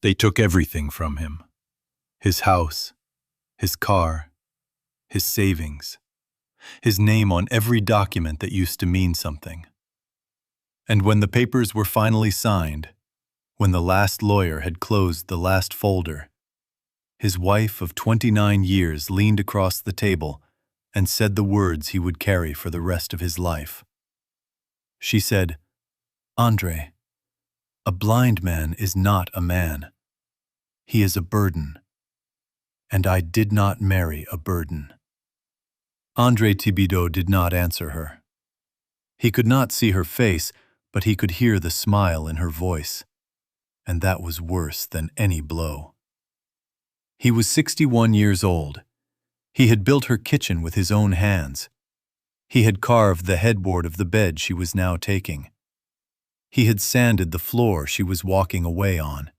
They took everything from him. His house, his car, his savings, his name on every document that used to mean something. And when the papers were finally signed, when the last lawyer had closed the last folder, his wife of 29 years leaned across the table and said the words he would carry for the rest of his life. She said, "Andre, a blind man is not a man. He is a burden. And I did not marry a burden." Andre Thibido did not answer her. He could not see her face, but he could hear the smile in her voice, and that was worse than any blow. He was 61 years old. He had built her kitchen with his own hands. He had carved the headboard of the bed she was now taking. He had sanded the floor she was walking away on.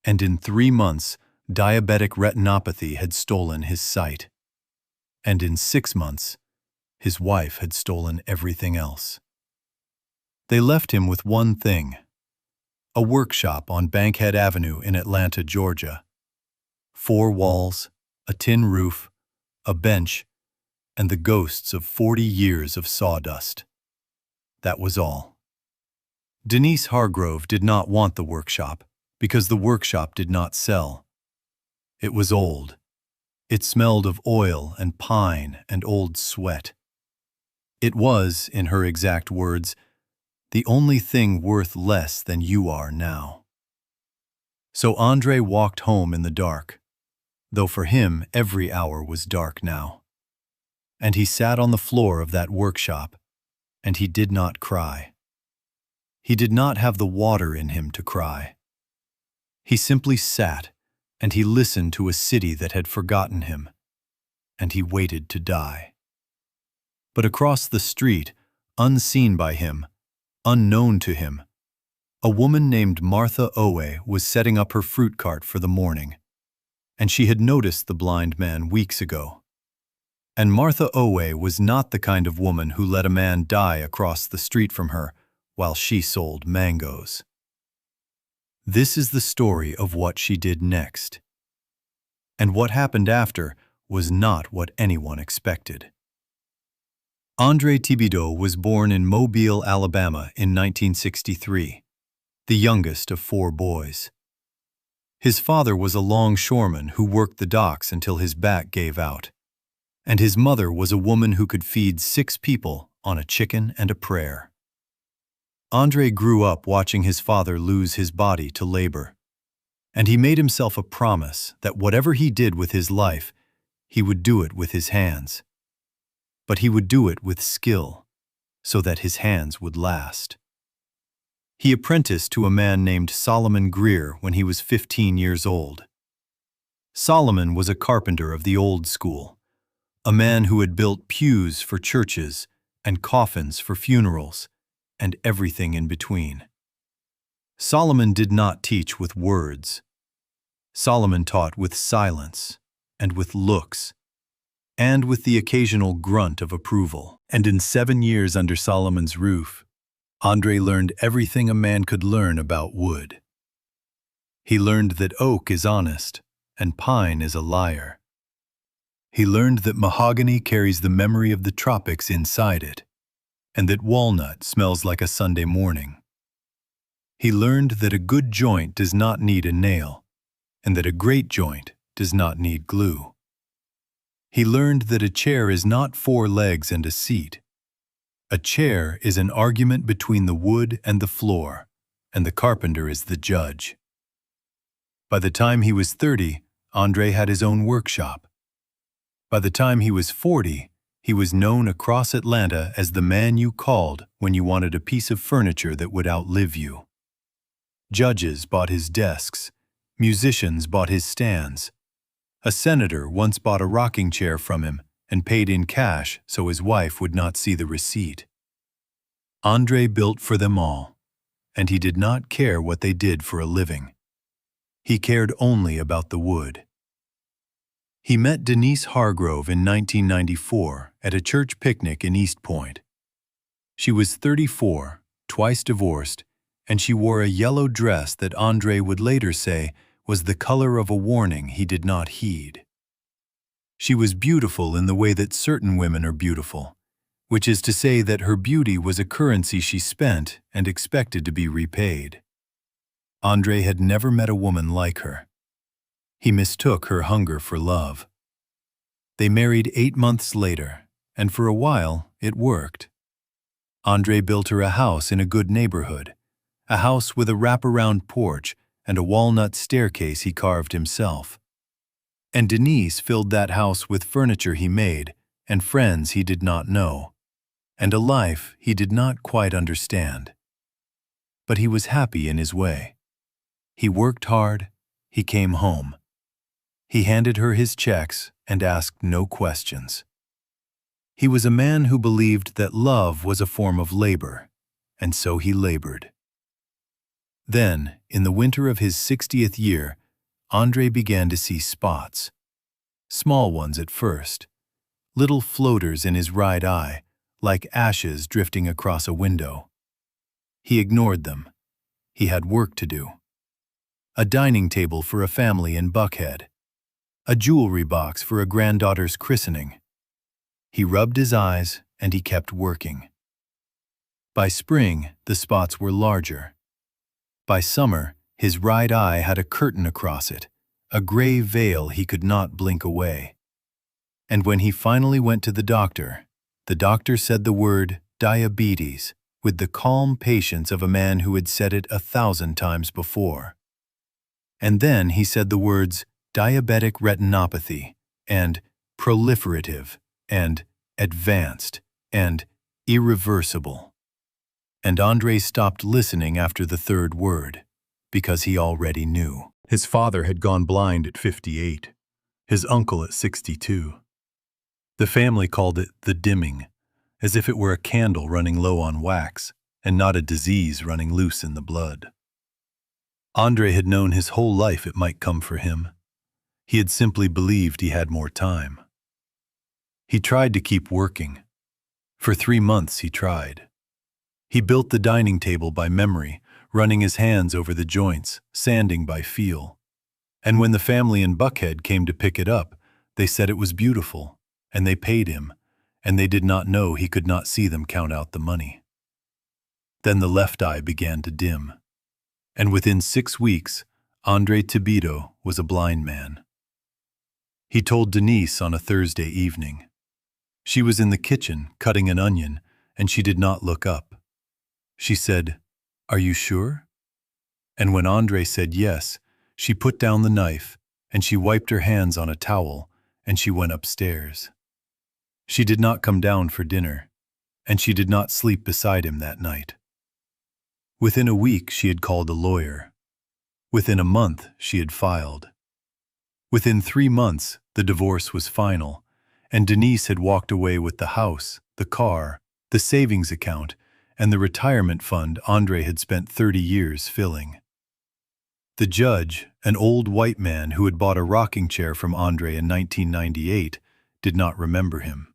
And in 3 months, diabetic retinopathy had stolen his sight. And in 6 months, his wife had stolen everything else. They left him with one thing: a workshop on Bankhead Avenue in Atlanta, Georgia. 4 walls, a tin roof, a bench, and the ghosts of 40 years of sawdust. That was all. Denise Hargrove did not want the workshop because the workshop did not sell. It was old. It smelled of oil and pine and old sweat. It was, in her exact words, the only thing worth less than you are now. So Andre walked home in the dark, though for him every hour was dark now. And he sat on the floor of that workshop, and he did not cry. He did not have the water in him to cry. He simply sat, and he listened to a city that had forgotten him, and he waited to die. But across the street, unseen by him, unknown to him, a woman named Martha Owe was setting up her fruit cart for the morning, and she had noticed the blind man weeks ago. And Martha Owe was not the kind of woman who let a man die across the street from her while she sold mangoes. This is the story of what she did next. And what happened after was not what anyone expected. Andre Thibido was born in Mobile, Alabama in 1963, the youngest of 4 boys. His father was a longshoreman who worked the docks until his back gave out, and his mother was a woman who could feed 6 people on a chicken and a prayer. Andre grew up watching his father lose his body to labor, and he made himself a promise that whatever he did with his life, he would do it with his hands. But he would do it with skill, so that his hands would last. He apprenticed to a man named Solomon Greer when he was 15 years old. Solomon was a carpenter of the old school, a man who had built pews for churches and coffins for funerals, and everything in between. Solomon did not teach with words. Solomon taught with silence, and with looks, and with the occasional grunt of approval. And in 7 years under Solomon's roof, Andre learned everything a man could learn about wood. He learned that oak is honest, and pine is a liar. He learned that mahogany carries the memory of the tropics inside it, and that walnut smells like a Sunday morning. He learned that a good joint does not need a nail, and that a great joint does not need glue. He learned that a chair is not 4 legs and a seat. A chair is an argument between the wood and the floor, and the carpenter is the judge. By the time he was 30, Andre had his own workshop. By the time he was 40, he was known across Atlanta as the man you called when you wanted a piece of furniture that would outlive you. Judges bought his desks. Musicians bought his stands. A senator once bought a rocking chair from him and paid in cash so his wife would not see the receipt. Andre built for them all, and he did not care what they did for a living. He cared only about the wood. He met Denise Hargrove in 1994 at a church picnic in East Point. She was 34, twice divorced, and she wore a yellow dress that André would later say was the color of a warning he did not heed. She was beautiful in the way that certain women are beautiful, which is to say that her beauty was a currency she spent and expected to be repaid. André had never met a woman like her. He mistook her hunger for love. They married 8 months later, and for a while it worked. André built her a house in a good neighborhood, a house with a wraparound porch and a walnut staircase he carved himself. And Denise filled that house with furniture he made and friends he did not know, and a life he did not quite understand. But he was happy in his way. He worked hard, he came home. He handed her his checks and asked no questions. He was a man who believed that love was a form of labor, and so he labored. Then, in the winter of his 60th year, André began to see spots. Small ones at first, little floaters in his right eye, like ashes drifting across a window. He ignored them. He had work to do. A dining table for a family in Buckhead. A jewelry box for a granddaughter's christening. He rubbed his eyes and he kept working. By spring, the spots were larger. By summer, his right eye had a curtain across it, a gray veil he could not blink away. And when he finally went to the doctor said the word diabetes with the calm patience of a man who had said it 1,000 times before. And then he said the words diabetic retinopathy, and proliferative, and advanced, and irreversible. And André stopped listening after the third word, because he already knew. His father had gone blind at 58, his uncle at 62. The family called it the dimming, as if it were a candle running low on wax, and not a disease running loose in the blood. André had known his whole life it might come for him. He had simply believed he had more time. He tried to keep working. For 3 months he tried. He built the dining table by memory, running his hands over the joints, sanding by feel. And when the family in Buckhead came to pick it up, they said it was beautiful, and they paid him, and they did not know he could not see them count out the money. Then the left eye began to dim, and within 6 weeks, André Thibido was a blind man. He told Denise on a Thursday evening. She was in the kitchen cutting an onion, and she did not look up. She said, "Are you sure?" And when André said yes, she put down the knife, and she wiped her hands on a towel, and she went upstairs. She did not come down for dinner, and she did not sleep beside him that night. Within a week she had called a lawyer. Within a month she had filed. Within 3 months the divorce was final, and Denise had walked away with the house, the car, the savings account, and the retirement fund André had spent 30 years filling. The judge, an old white man who had bought a rocking chair from André in 1998, did not remember him.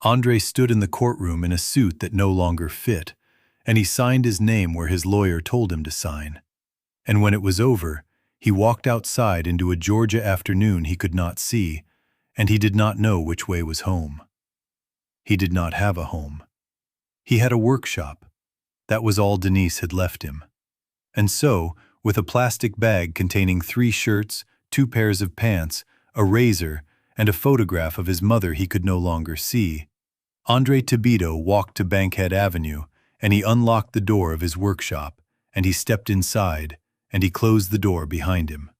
André stood in the courtroom in a suit that no longer fit, and he signed his name where his lawyer told him to sign. And when it was over, he walked outside into a Georgia afternoon he could not see, and he did not know which way was home. He did not have a home. He had a workshop. That was all Denise had left him. And so, with a plastic bag containing 3 shirts, 2 pairs of pants, a razor, and a photograph of his mother he could no longer see, André Thibido walked to Bankhead Avenue, and he unlocked the door of his workshop, and he stepped inside, and he closed the door behind him.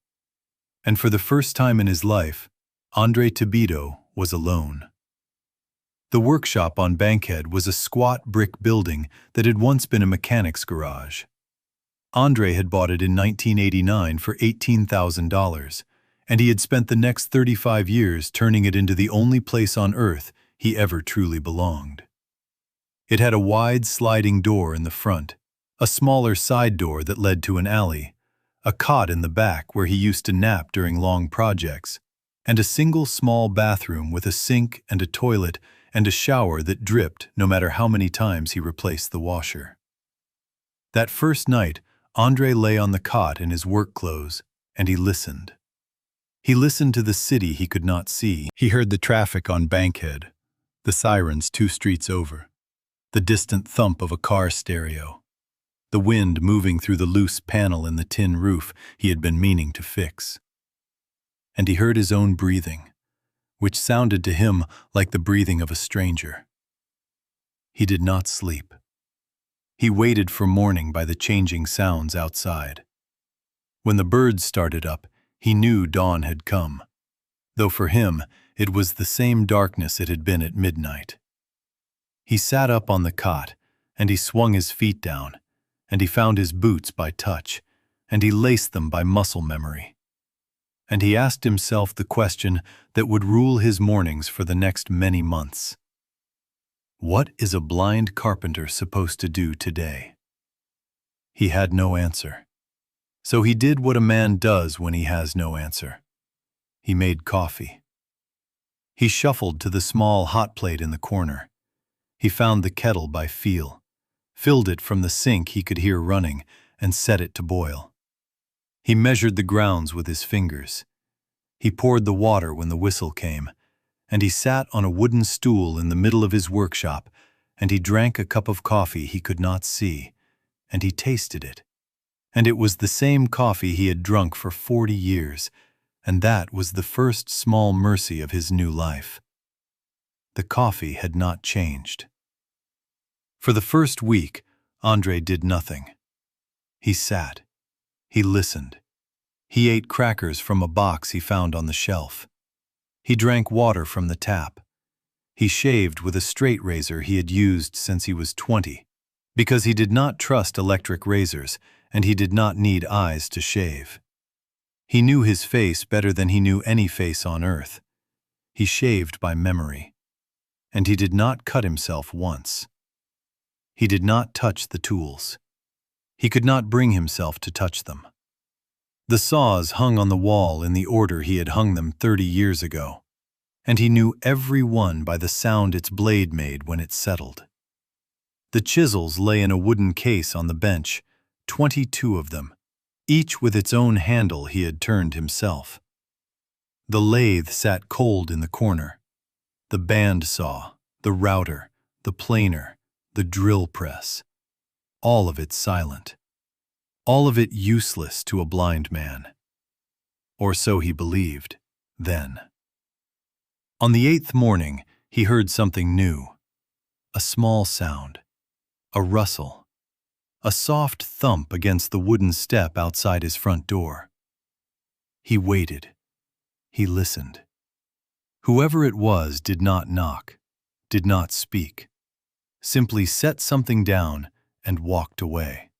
And for the first time in his life, André Thibido was alone. The workshop on Bankhead was a squat brick building that had once been a mechanic's garage. André had bought it in 1989 for $18,000, and he had spent the next 35 years turning it into the only place on earth he ever truly belonged. It had a wide sliding door in the front, a smaller side door that led to an alley, a cot in the back where he used to nap during long projects, and a single small bathroom with a sink and a toilet and a shower that dripped no matter how many times he replaced the washer. That first night, Andre lay on the cot in his work clothes, and he listened. He listened to the city he could not see. He heard the traffic on Bankhead, the sirens 2 streets over, the distant thump of a car stereo, the wind moving through the loose panel in the tin roof he had been meaning to fix. And he heard his own breathing, which sounded to him like the breathing of a stranger. He did not sleep. He waited for morning by the changing sounds outside. When the birds started up, he knew dawn had come, though for him it was the same darkness it had been at midnight. He sat up on the cot, and he swung his feet down, and he found his boots by touch, and he laced them by muscle memory. And he asked himself the question that would rule his mornings for the next many months. What is a blind carpenter supposed to do today? He had no answer. So he did what a man does when he has no answer. He made coffee. He shuffled to the small hot plate in the corner. He found the kettle by feel, filled it from the sink he could hear running, and set it to boil. He measured the grounds with his fingers. He poured the water when the whistle came, and he sat on a wooden stool in the middle of his workshop, and he drank a cup of coffee he could not see, and he tasted it. And it was the same coffee he had drunk for 40 years, and that was the first small mercy of his new life. The coffee had not changed. For the first week, Andre did nothing. He sat. He listened. He ate crackers from a box he found on the shelf. He drank water from the tap. He shaved with a straight razor he had used since he was 20, because he did not trust electric razors, and he did not need eyes to shave. He knew his face better than he knew any face on earth. He shaved by memory. And he did not cut himself once. He did not touch the tools. He could not bring himself to touch them. The saws hung on the wall in the order he had hung them 30 years ago, and he knew every one by the sound its blade made when it settled. The chisels lay in a wooden case on the bench, 22 of them, each with its own handle he had turned himself. The lathe sat cold in the corner. The band saw, the router, the planer, the drill press, all of it silent, all of it useless to a blind man. Or so he believed, then. On the 8th morning, he heard something new, a small sound, a rustle, a soft thump against the wooden step outside his front door. He waited. He listened. Whoever it was did not knock, did not speak, simply set something down and walked away.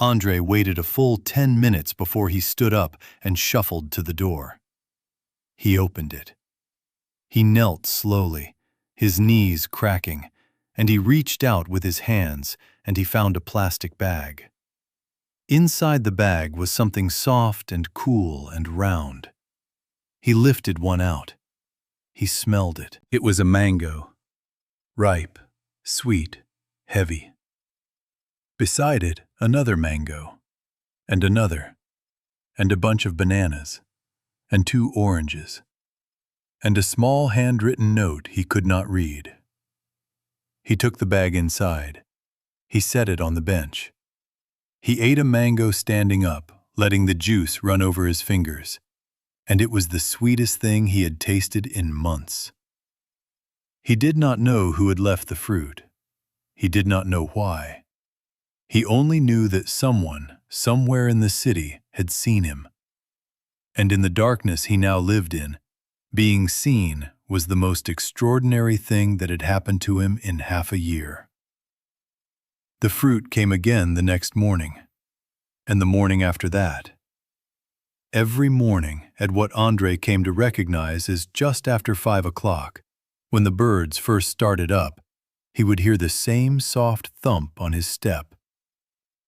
Andre waited a full 10 minutes before he stood up and shuffled to the door. He opened it. He knelt slowly, his knees cracking, and he reached out with his hands and he found a plastic bag. Inside the bag was something soft and cool and round. He lifted one out. He smelled it. It was a mango. Ripe, sweet, heavy. Beside it, another mango, and another, and a bunch of bananas, and 2 oranges, and a small handwritten note he could not read. He took the bag inside. He set it on the bench. He ate a mango standing up, letting the juice run over his fingers, and it was the sweetest thing he had tasted in months. He did not know who had left the fruit. He did not know why. He only knew that someone, somewhere in the city, had seen him. And in the darkness he now lived in, being seen was the most extraordinary thing that had happened to him in half a year. The fruit came again the next morning, and the morning after that. Every morning, at what Andre came to recognize as just after 5 o'clock, when the birds first started up, he would hear the same soft thump on his step,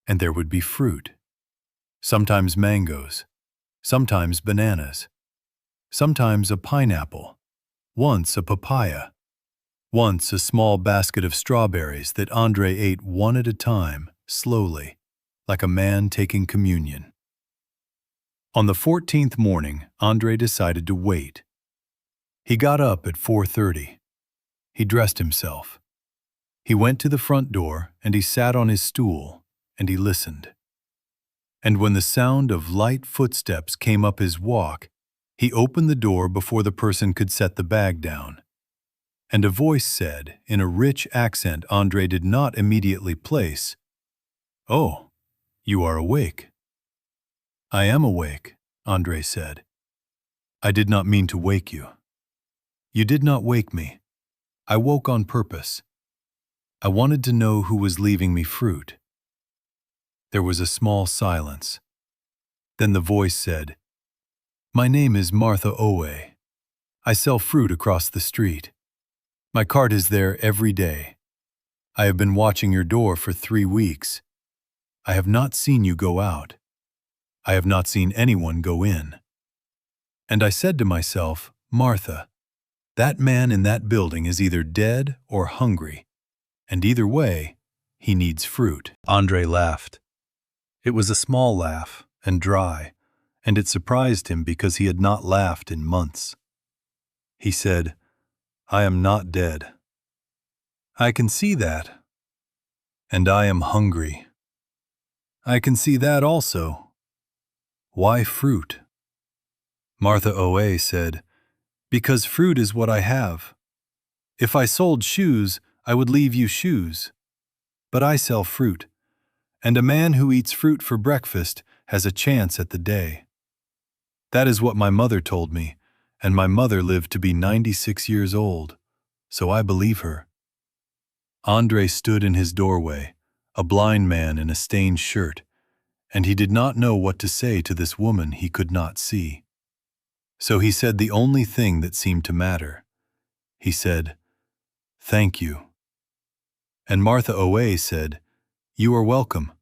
and there would be fruit. Sometimes mangoes, sometimes bananas, sometimes a pineapple, once a papaya, once a small basket of strawberries that Andre ate one at a time slowly, like a man taking communion. On the 14th morning, Andre decided to wait. He got up at 4:30. He dressed himself. He went to the front door and he sat on his stool and he listened. And when the sound of light footsteps came up his walk, he opened the door before the person could set the bag down. And a voice said, in a rich accent Andre did not immediately place, "Oh, you are awake." "I am awake," Andre said. "I did not mean to wake you." "You did not wake me. I woke on purpose. I wanted to know who was leaving me fruit." There was a small silence. Then the voice said, "My name is Martha Owe. I sell fruit across the street. My cart is there every day. I have been watching your door for 3 weeks. I have not seen you go out. I have not seen anyone go in. And I said to myself, Martha, that man in that building is either dead or hungry, and either way, he needs fruit." Andre laughed. It was a small laugh and dry, and it surprised him because he had not laughed in months. He said, "I am not dead. I can see that. And I am hungry. I can see that also. Why fruit?" Martha Owe said, "Because fruit is what I have. If I sold shoes, I would leave you shoes. But I sell fruit, and a man who eats fruit for breakfast has a chance at the day. That is what my mother told me, and my mother lived to be 96 years old, so I believe her." Andre stood in his doorway, a blind man in a stained shirt, and he did not know what to say to this woman he could not see. So he said the only thing that seemed to matter. He said, "Thank you." And Martha Owe said, "You are welcome.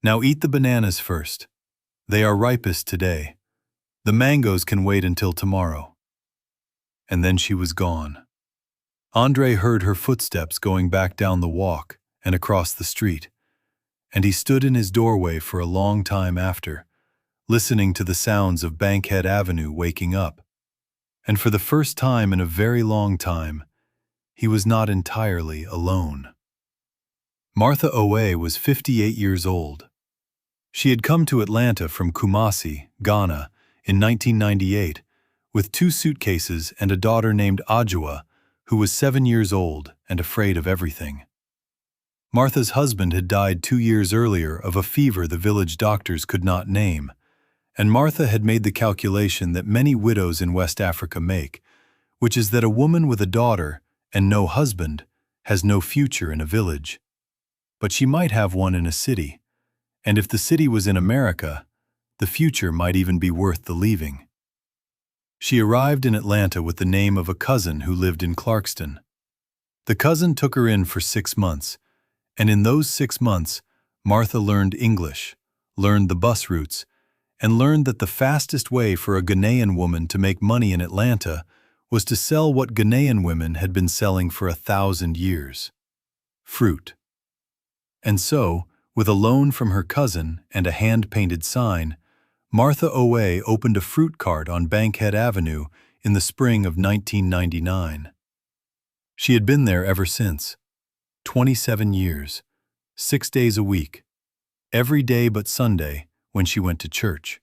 Now eat the bananas first. They are ripest today. The mangoes can wait until tomorrow." And then she was gone. Andre heard her footsteps going back down the walk and across the street, and he stood in his doorway for a long time after, listening to the sounds of Bankhead Avenue waking up. And for the first time in a very long time, he was not entirely alone. Martha Owe was 58 years old. She had come to Atlanta from Kumasi, Ghana, in 1998, with 2 suitcases and a daughter named Ajua, who was 7 years old and afraid of everything. Martha's husband had died 2 years earlier of a fever the village doctors could not name, and Martha had made the calculation that many widows in West Africa make, which is that a woman with a daughter and no husband has no future in a village. But she might have one in a city, and if the city was in America, the future might even be worth the leaving. She arrived in Atlanta with the name of a cousin who lived in Clarkston. The cousin took her in for 6 months, and in those 6 months, Martha learned English, learned the bus routes, and learned that the fastest way for a Ghanaian woman to make money in Atlanta was to sell what Ghanaian women had been selling for 1,000 years: fruit. And so, with a loan from her cousin and a hand-painted sign, Martha Owe opened a fruit cart on Bankhead Avenue in the spring of 1999. She had been there ever since, 27 years, 6 days a week, every day but Sunday when she went to church.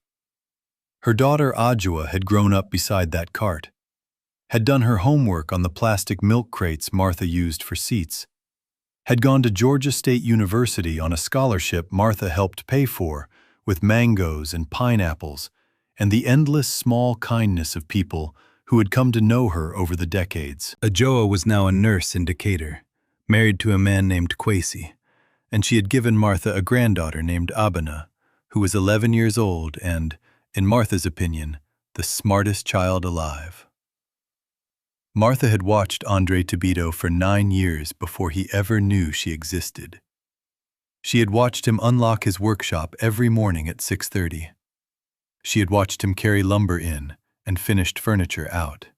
Her daughter Ajua had grown up beside that cart, had done her homework on the plastic milk crates Martha used for seats, had gone to Georgia State University on a scholarship Martha helped pay for, with mangoes and pineapples, and the endless small kindness of people who had come to know her over the decades. Ajoa was now a nurse in Decatur, married to a man named Kwesi, and she had given Martha a granddaughter named Abena, who was 11 years old and, in Martha's opinion, the smartest child alive. Martha had watched Andre Thibido for 9 years before he ever knew she existed. She had watched him unlock his workshop every morning at 6:30. She had watched him carry lumber in and finished furniture out.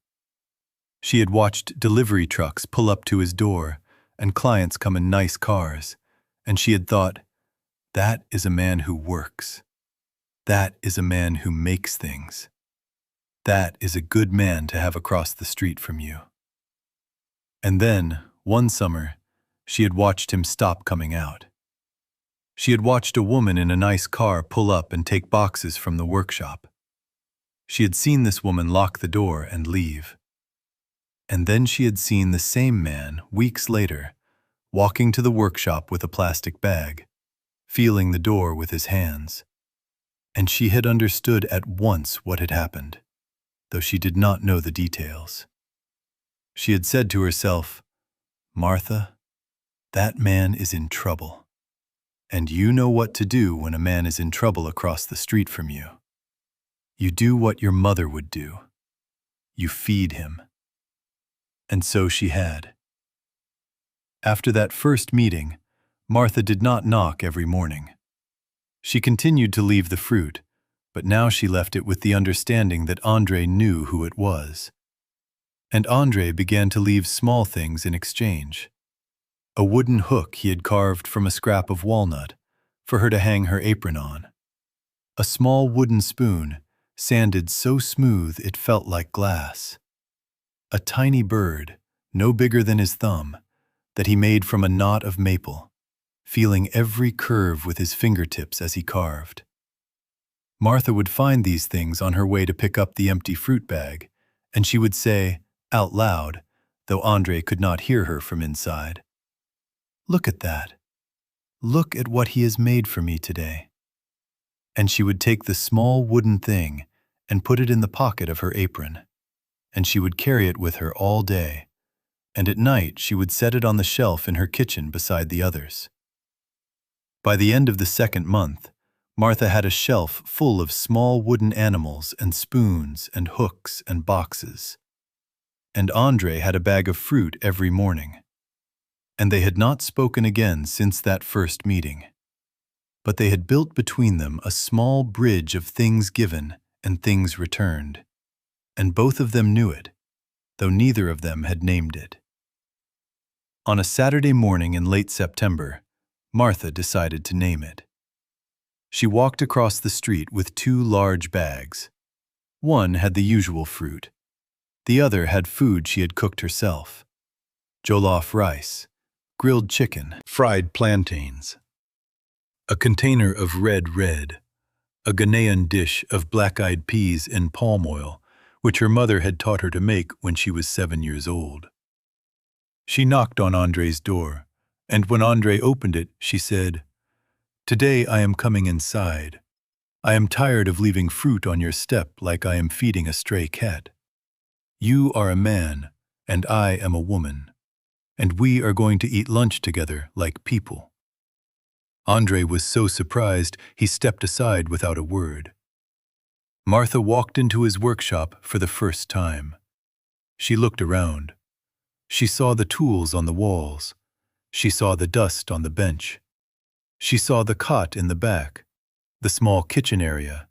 She had watched delivery trucks pull up to his door and clients come in nice cars, and she had thought, That is a man who works. That is a man who makes things. That is a good man to have across the street from you. And then, one summer, she had watched him stop coming out. She had watched a woman in a nice car pull up and take boxes from the workshop. She had seen this woman lock the door and leave. And then she had seen the same man, weeks later, walking to the workshop with a plastic bag, feeling the door with his hands. And she had understood at once what had happened, though she did not know the details. She had said to herself, "Martha, that man is in trouble. And you know what to do when a man is in trouble across the street from you. You do what your mother would do. You feed him." And so she had. After that first meeting, Martha did not knock every morning. She continued to leave the fruit, but now she left it with the understanding that Andre knew who it was. And Andre began to leave small things in exchange. A wooden hook he had carved from a scrap of walnut for her to hang her apron on. A small wooden spoon, sanded so smooth it felt like glass. A tiny bird, no bigger than his thumb, that he made from a knot of maple, feeling every curve with his fingertips as he carved. Martha would find these things on her way to pick up the empty fruit bag, and she would say, out loud, though Andre could not hear her from inside, "Look at that. Look at what he has made for me today." And she would take the small wooden thing and put it in the pocket of her apron, and she would carry it with her all day, and at night she would set it on the shelf in her kitchen beside the others. By the end of the second month, Martha had a shelf full of small wooden animals and spoons and hooks and boxes. And Andre had a bag of fruit every morning. And they had not spoken again since that first meeting. But they had built between them a small bridge of things given and things returned. And both of them knew it, though neither of them had named it. On a Saturday morning in late September, Martha decided to name it. She walked across the street with two large bags. One had the usual fruit. The other had food she had cooked herself: jollof rice, grilled chicken, fried plantains, a container of red, a Ghanaian dish of black-eyed peas in palm oil, which her mother had taught her to make when she was 7 years old. She knocked on Andre's door, and when Andre opened it, she said, "Today I am coming inside. I am tired of leaving fruit on your step like I am feeding a stray cat. You are a man, and I am a woman, and we are going to eat lunch together like people." Andre was so surprised he stepped aside without a word. Martha walked into his workshop for the first time. She looked around. She saw the tools on the walls. She saw the dust on the bench. She saw the cot in the back, the small kitchen area,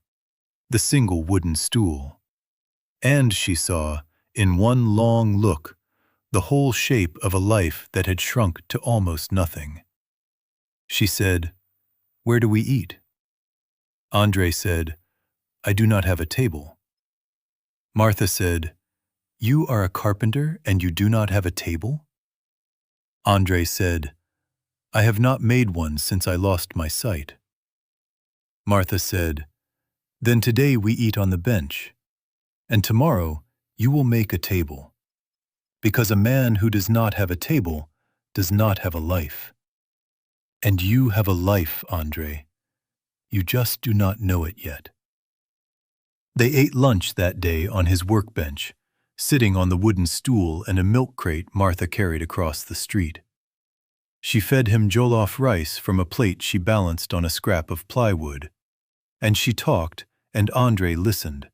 the single wooden stool. And she saw, in one long look, the whole shape of a life that had shrunk to almost nothing. She said, "Where do we eat?" Andre said, "I do not have a table." Martha said, "You are a carpenter and you do not have a table?" Andre said, "I have not made one since I lost my sight." Martha said, "Then today we eat on the bench, and tomorrow you will make a table, because a man who does not have a table does not have a life. And you have a life, Andre. You just do not know it yet." They ate lunch that day on his workbench, sitting on the wooden stool and a milk crate Martha carried across the street. She fed him jollof rice from a plate she balanced on a scrap of plywood, and she talked, and Andre listened,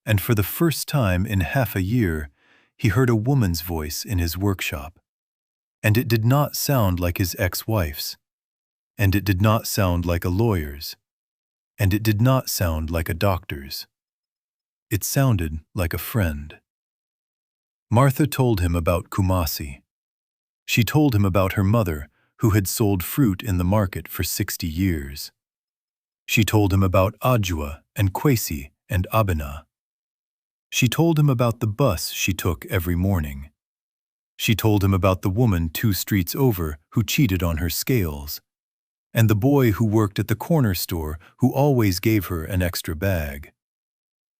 and for the first time in half a year, he heard a woman's voice in his workshop, and it did not sound like his ex-wife's, and it did not sound like a lawyer's, and it did not sound like a doctor's. It sounded like a friend. Martha told him about Kumasi. She told him about her mother, who had sold fruit in the market for 60 years. She told him about Adjua and Kwesi and Abena. She told him about the bus she took every morning. She told him about the woman 2 streets over who cheated on her scales, and the boy who worked at the corner store who always gave her an extra bag,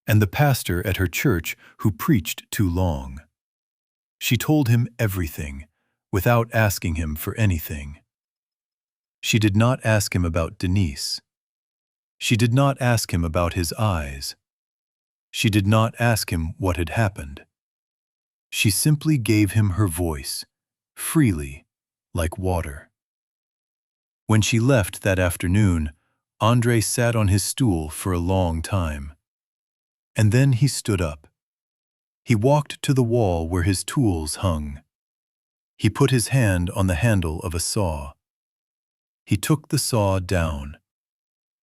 and the pastor at her church who preached too long. She told him everything, without asking him for anything. She did not ask him about Denise. She did not ask him about his eyes. She did not ask him what had happened. She simply gave him her voice, freely, like water. When she left that afternoon, André sat on his stool for a long time. And then he stood up. He walked to the wall where his tools hung. He put his hand on the handle of a saw. He took the saw down.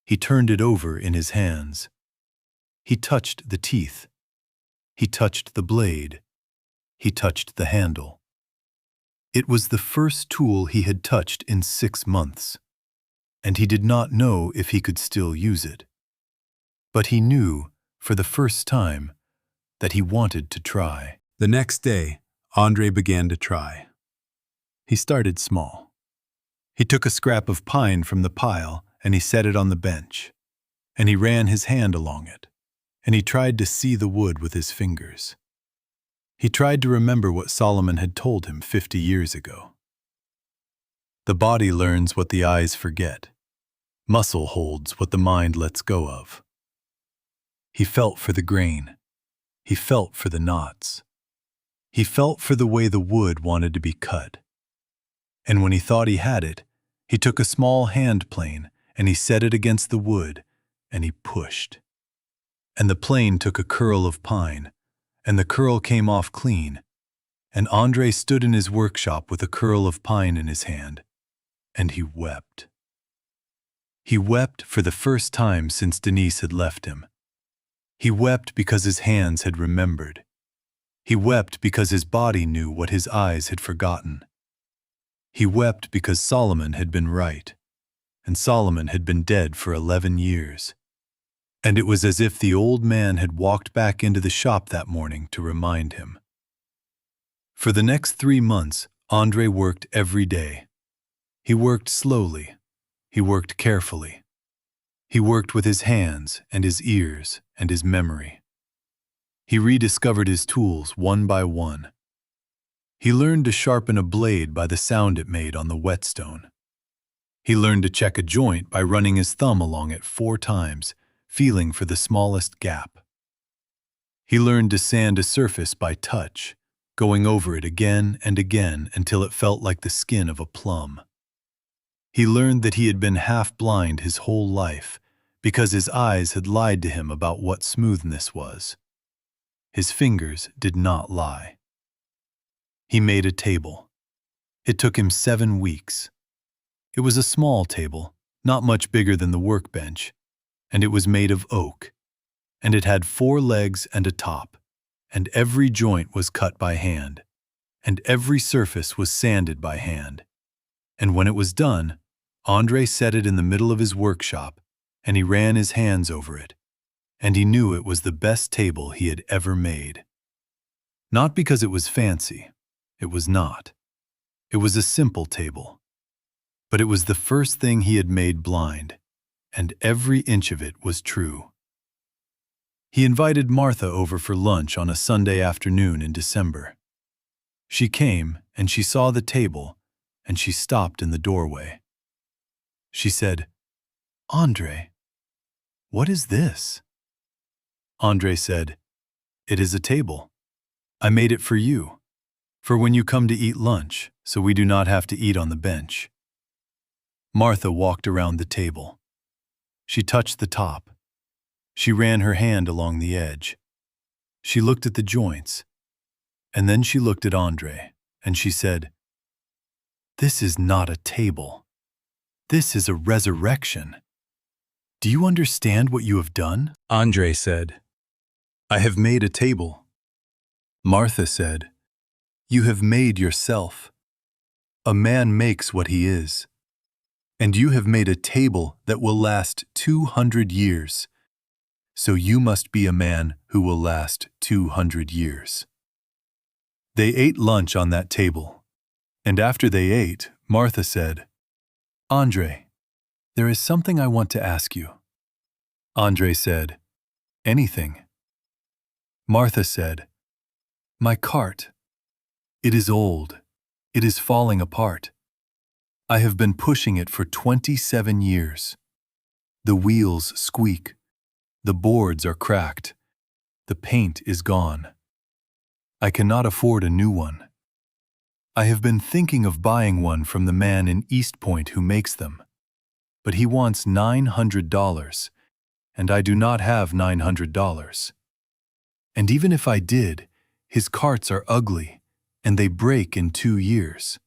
He turned it over in his hands. He touched the teeth. He touched the blade. He touched the handle. It was the first tool he had touched in 6 months, and he did not know if he could still use it. But he knew, for the first time, that he wanted to try. The next day, André began to try. He started small. He took a scrap of pine from the pile and he set it on the bench, and he ran his hand along it, and he tried to see the wood with his fingers. He tried to remember what Solomon had told him 50 years ago. The body learns what the eyes forget. Muscle holds what the mind lets go of. He felt for the grain. He felt for the knots. He felt for the way the wood wanted to be cut. And when he thought he had it, he took a small hand plane and he set it against the wood and he pushed. And the plane took a curl of pine, and the curl came off clean, and André stood in his workshop with a curl of pine in his hand, and he wept. He wept for the first time since Denise had left him. He wept because his hands had remembered. He wept because his body knew what his eyes had forgotten. He wept because Solomon had been right, and Solomon had been dead for 11 years. And it was as if the old man had walked back into the shop that morning to remind him. For the next 3 months, André worked every day. He worked slowly. He worked carefully. He worked with his hands and his ears and his memory. He rediscovered his tools one by one. He learned to sharpen a blade by the sound it made on the whetstone. He learned to check a joint by running his thumb along it 4 times, feeling for the smallest gap. He learned to sand a surface by touch, going over it again and again until it felt like the skin of a plum. He learned that he had been half blind his whole life because his eyes had lied to him about what smoothness was. His fingers did not lie. He made a table. It took him 7 weeks. It was a small table, not much bigger than the workbench, and it was made of oak, and it had 4 legs and a top, and every joint was cut by hand, and every surface was sanded by hand. And when it was done, André set it in the middle of his workshop, and he ran his hands over it, and he knew it was the best table he had ever made. Not because it was fancy. It was not. It was a simple table. But it was the first thing he had made blind, and every inch of it was true. He invited Martha over for lunch on a Sunday afternoon in December. She came, and she saw the table, and she stopped in the doorway. She said, "André, what is this?" André said, "It is a table. I made it for you, for when you come to eat lunch, so we do not have to eat on the bench." Martha walked around the table. She touched the top. She ran her hand along the edge. She looked at the joints, and then she looked at André, and she said, "This is not a table. This is a resurrection. Do you understand what you have done?" André said, "I have made a table." Martha said, "You have made yourself." A man makes what he is. And you have made a table that will last 200 years. So you must be a man who will last 200 years. They ate lunch on that table. And after they ate, Martha said, "Andre, there is something I want to ask you." Andre said, "Anything." Martha said, "My cart. It is old. It is falling apart. I have been pushing it for 27 years. The wheels squeak. The boards are cracked. The paint is gone. I cannot afford a new one. I have been thinking of buying one from the man in East Point who makes them, but he wants $900, and I do not have $900. And even if I did, his carts are ugly, and they break in 2 years.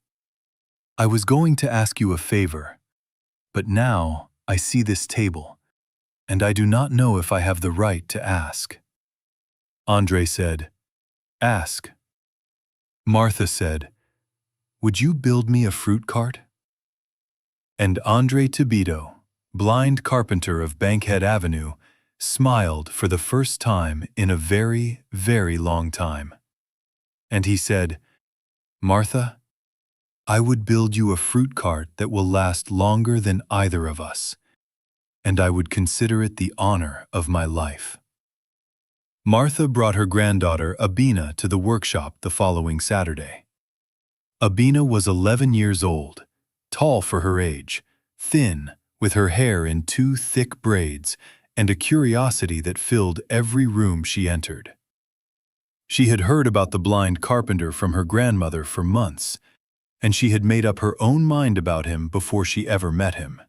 I was going to ask you a favor, but now I see this table, and I do not know if I have the right to ask." Andre said, "Ask." Martha said, "Would you build me a fruit cart?" And Andre Thibido, blind carpenter of Bankhead Avenue, smiled for the first time in a very, very long time. And he said, "Martha, I would build you a fruit cart that will last longer than either of us, and I would consider it the honor of my life." Martha brought her granddaughter Abina to the workshop the following Saturday. Abina was 11 years old, tall for her age, thin, with her hair in 2 thick braids, and a curiosity that filled every room she entered. She had heard about the blind carpenter from her grandmother for months, and she had made up her own mind about him before she ever met him.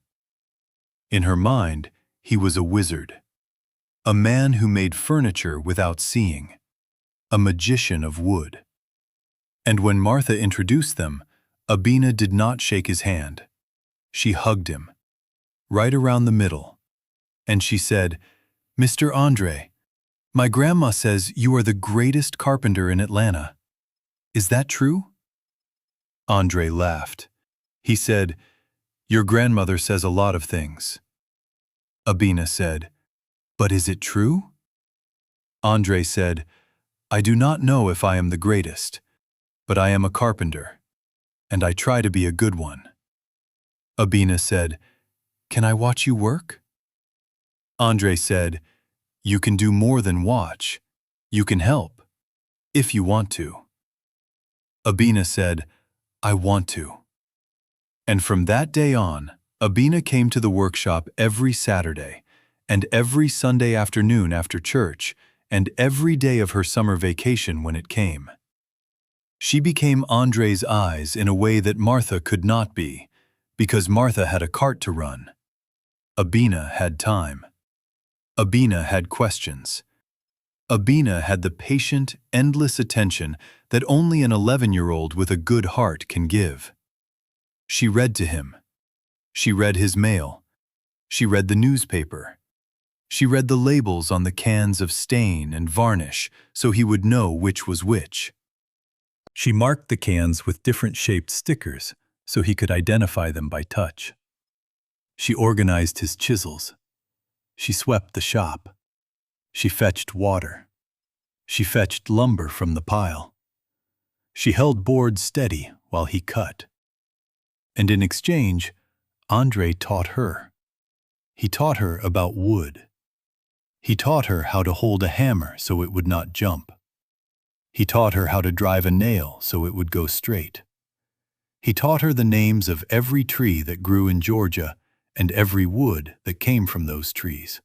In her mind, he was a wizard, a man who made furniture without seeing, a magician of wood. And when Martha introduced them, Abina did not shake his hand. She hugged him, right around the middle, and she said, "Mr. Andre, my grandma says you are the greatest carpenter in Atlanta. Is that true?" Andre laughed. He said, "Your grandmother says a lot of things." Abina said, "But is it true?" Andre said, "I do not know if I am the greatest, but I am a carpenter, and I try to be a good one." Abina said, "Can I watch you work?" Andre said, "You can do more than watch. You can help, if you want to." Abina said, "I want to." And from that day on, Abina came to the workshop every Saturday, and every Sunday afternoon after church, and every day of her summer vacation when it came. She became Andre's eyes in a way that Martha could not be, because Martha had a cart to run. Abina had time. Abina had questions. Abina had the patient, endless attention that only an 11-year-old with a good heart can give. She read to him. She read his mail. She read the newspaper. She read the labels on the cans of stain and varnish so he would know which was which. She marked the cans with different shaped stickers so he could identify them by touch. She organized his chisels. She swept the shop. She fetched water. She fetched lumber from the pile. She held boards steady while he cut. And in exchange, Andre taught her. He taught her about wood. He taught her how to hold a hammer so it would not jump. He taught her how to drive a nail so it would go straight. He taught her the names of every tree that grew in Georgia and every wood that came from those trees.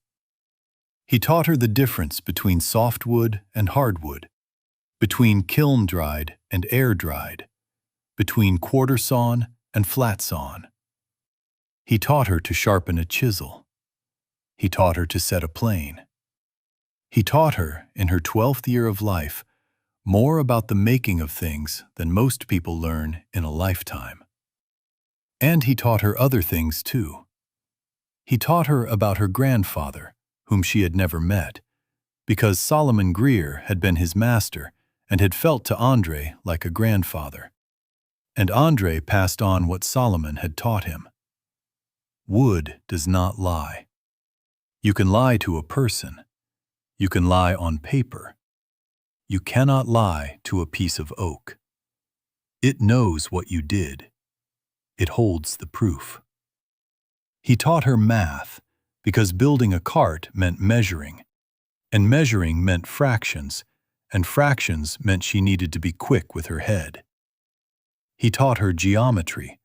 He taught her the difference between softwood and hardwood, between kiln-dried and air-dried, between quarter-sawn and flat-sawn. He taught her to sharpen a chisel. He taught her to set a plane. He taught her, in her 12th year of life, more about the making of things than most people learn in a lifetime. And he taught her other things too. He taught her about her grandfather, whom she had never met, because Solomon Greer had been his master and had felt to Andre like a grandfather. And Andre passed on what Solomon had taught him. Wood does not lie. You can lie to a person. You can lie on paper. You cannot lie to a piece of oak. It knows what you did. It holds the proof. He taught her math because building a cart meant measuring, and measuring meant fractions, and fractions meant she needed to be quick with her head. He taught her geometry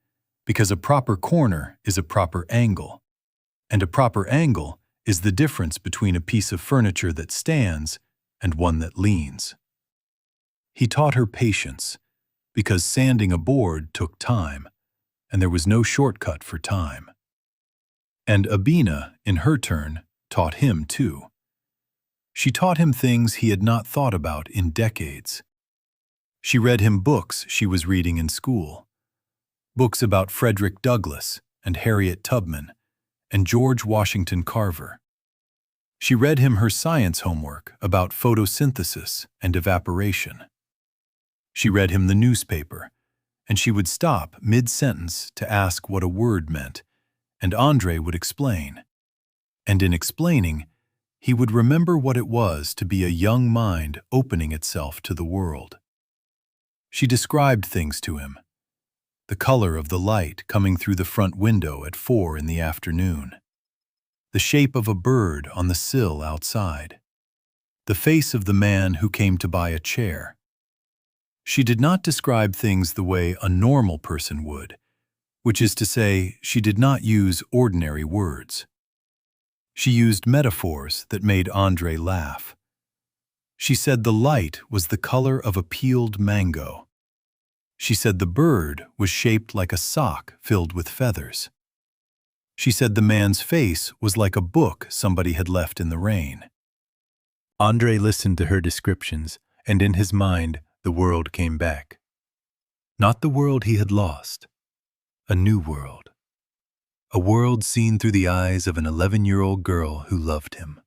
because a proper corner is a proper angle, and a proper angle is the difference between a piece of furniture that stands and one that leans. He taught her patience because sanding a board took time, and there was no shortcut for time. And Abina, in her turn, taught him too. She taught him things he had not thought about in decades. She read him books she was reading in school. Books about Frederick Douglass and Harriet Tubman and George Washington Carver. She read him her science homework about photosynthesis and evaporation. She read him the newspaper, and she would stop mid-sentence to ask what a word meant, and Andre would explain. And in explaining, he would remember what it was to be a young mind opening itself to the world. She described things to him. The color of the light coming through the front window at 4 in the afternoon. The shape of a bird on the sill outside. The face of the man who came to buy a chair. She did not describe things the way a normal person would, which is to say, she did not use ordinary words. She used metaphors that made Andre laugh. She said the light was the color of a peeled mango. She said the bird was shaped like a sock filled with feathers. She said the man's face was like a book somebody had left in the rain. Andre listened to her descriptions, and in his mind, the world came back. Not the world he had lost. A new world. A world seen through the eyes of an 11-year-old girl who loved him.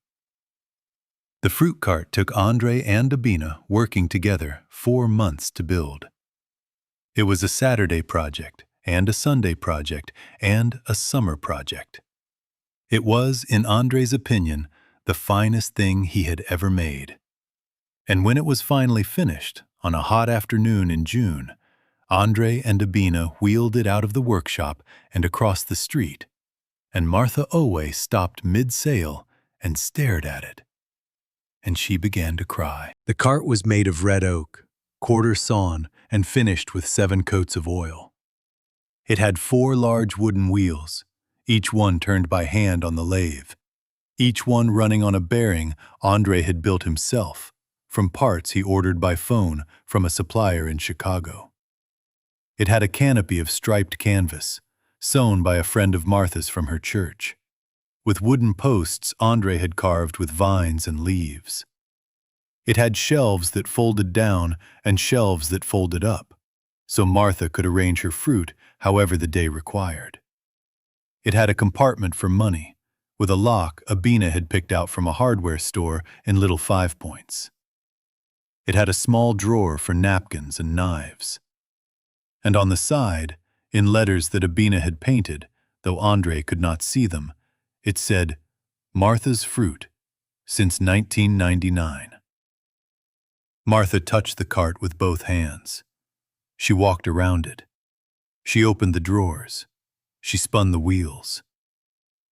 The fruit cart took Andre and Abina working together 4 months to build. It was a Saturday project, and a Sunday project, and a summer project. It was, in Andre's opinion, the finest thing he had ever made. And when it was finally finished, on a hot afternoon in June, Andre and Abina wheeled it out of the workshop and across the street, and Martha Owe stopped mid-sail and stared at it. And she began to cry. The cart was made of red oak, quarter sawn, and finished with 7 coats of oil. It had 4 large wooden wheels, each one turned by hand on the lathe, each one running on a bearing Andre had built himself, from parts he ordered by phone from a supplier in Chicago. It had a canopy of striped canvas, sewn by a friend of Martha's from her church, with wooden posts Andre had carved with vines and leaves. It had shelves that folded down and shelves that folded up, so Martha could arrange her fruit however the day required. It had a compartment for money, with a lock Abina had picked out from a hardware store in Little 5 Points. It had a small drawer for napkins and knives. And on the side, in letters that Abina had painted, though Andre could not see them, it said, "Martha's Fruit, since 1999. Martha touched the cart with both hands. She walked around it. She opened the drawers. She spun the wheels.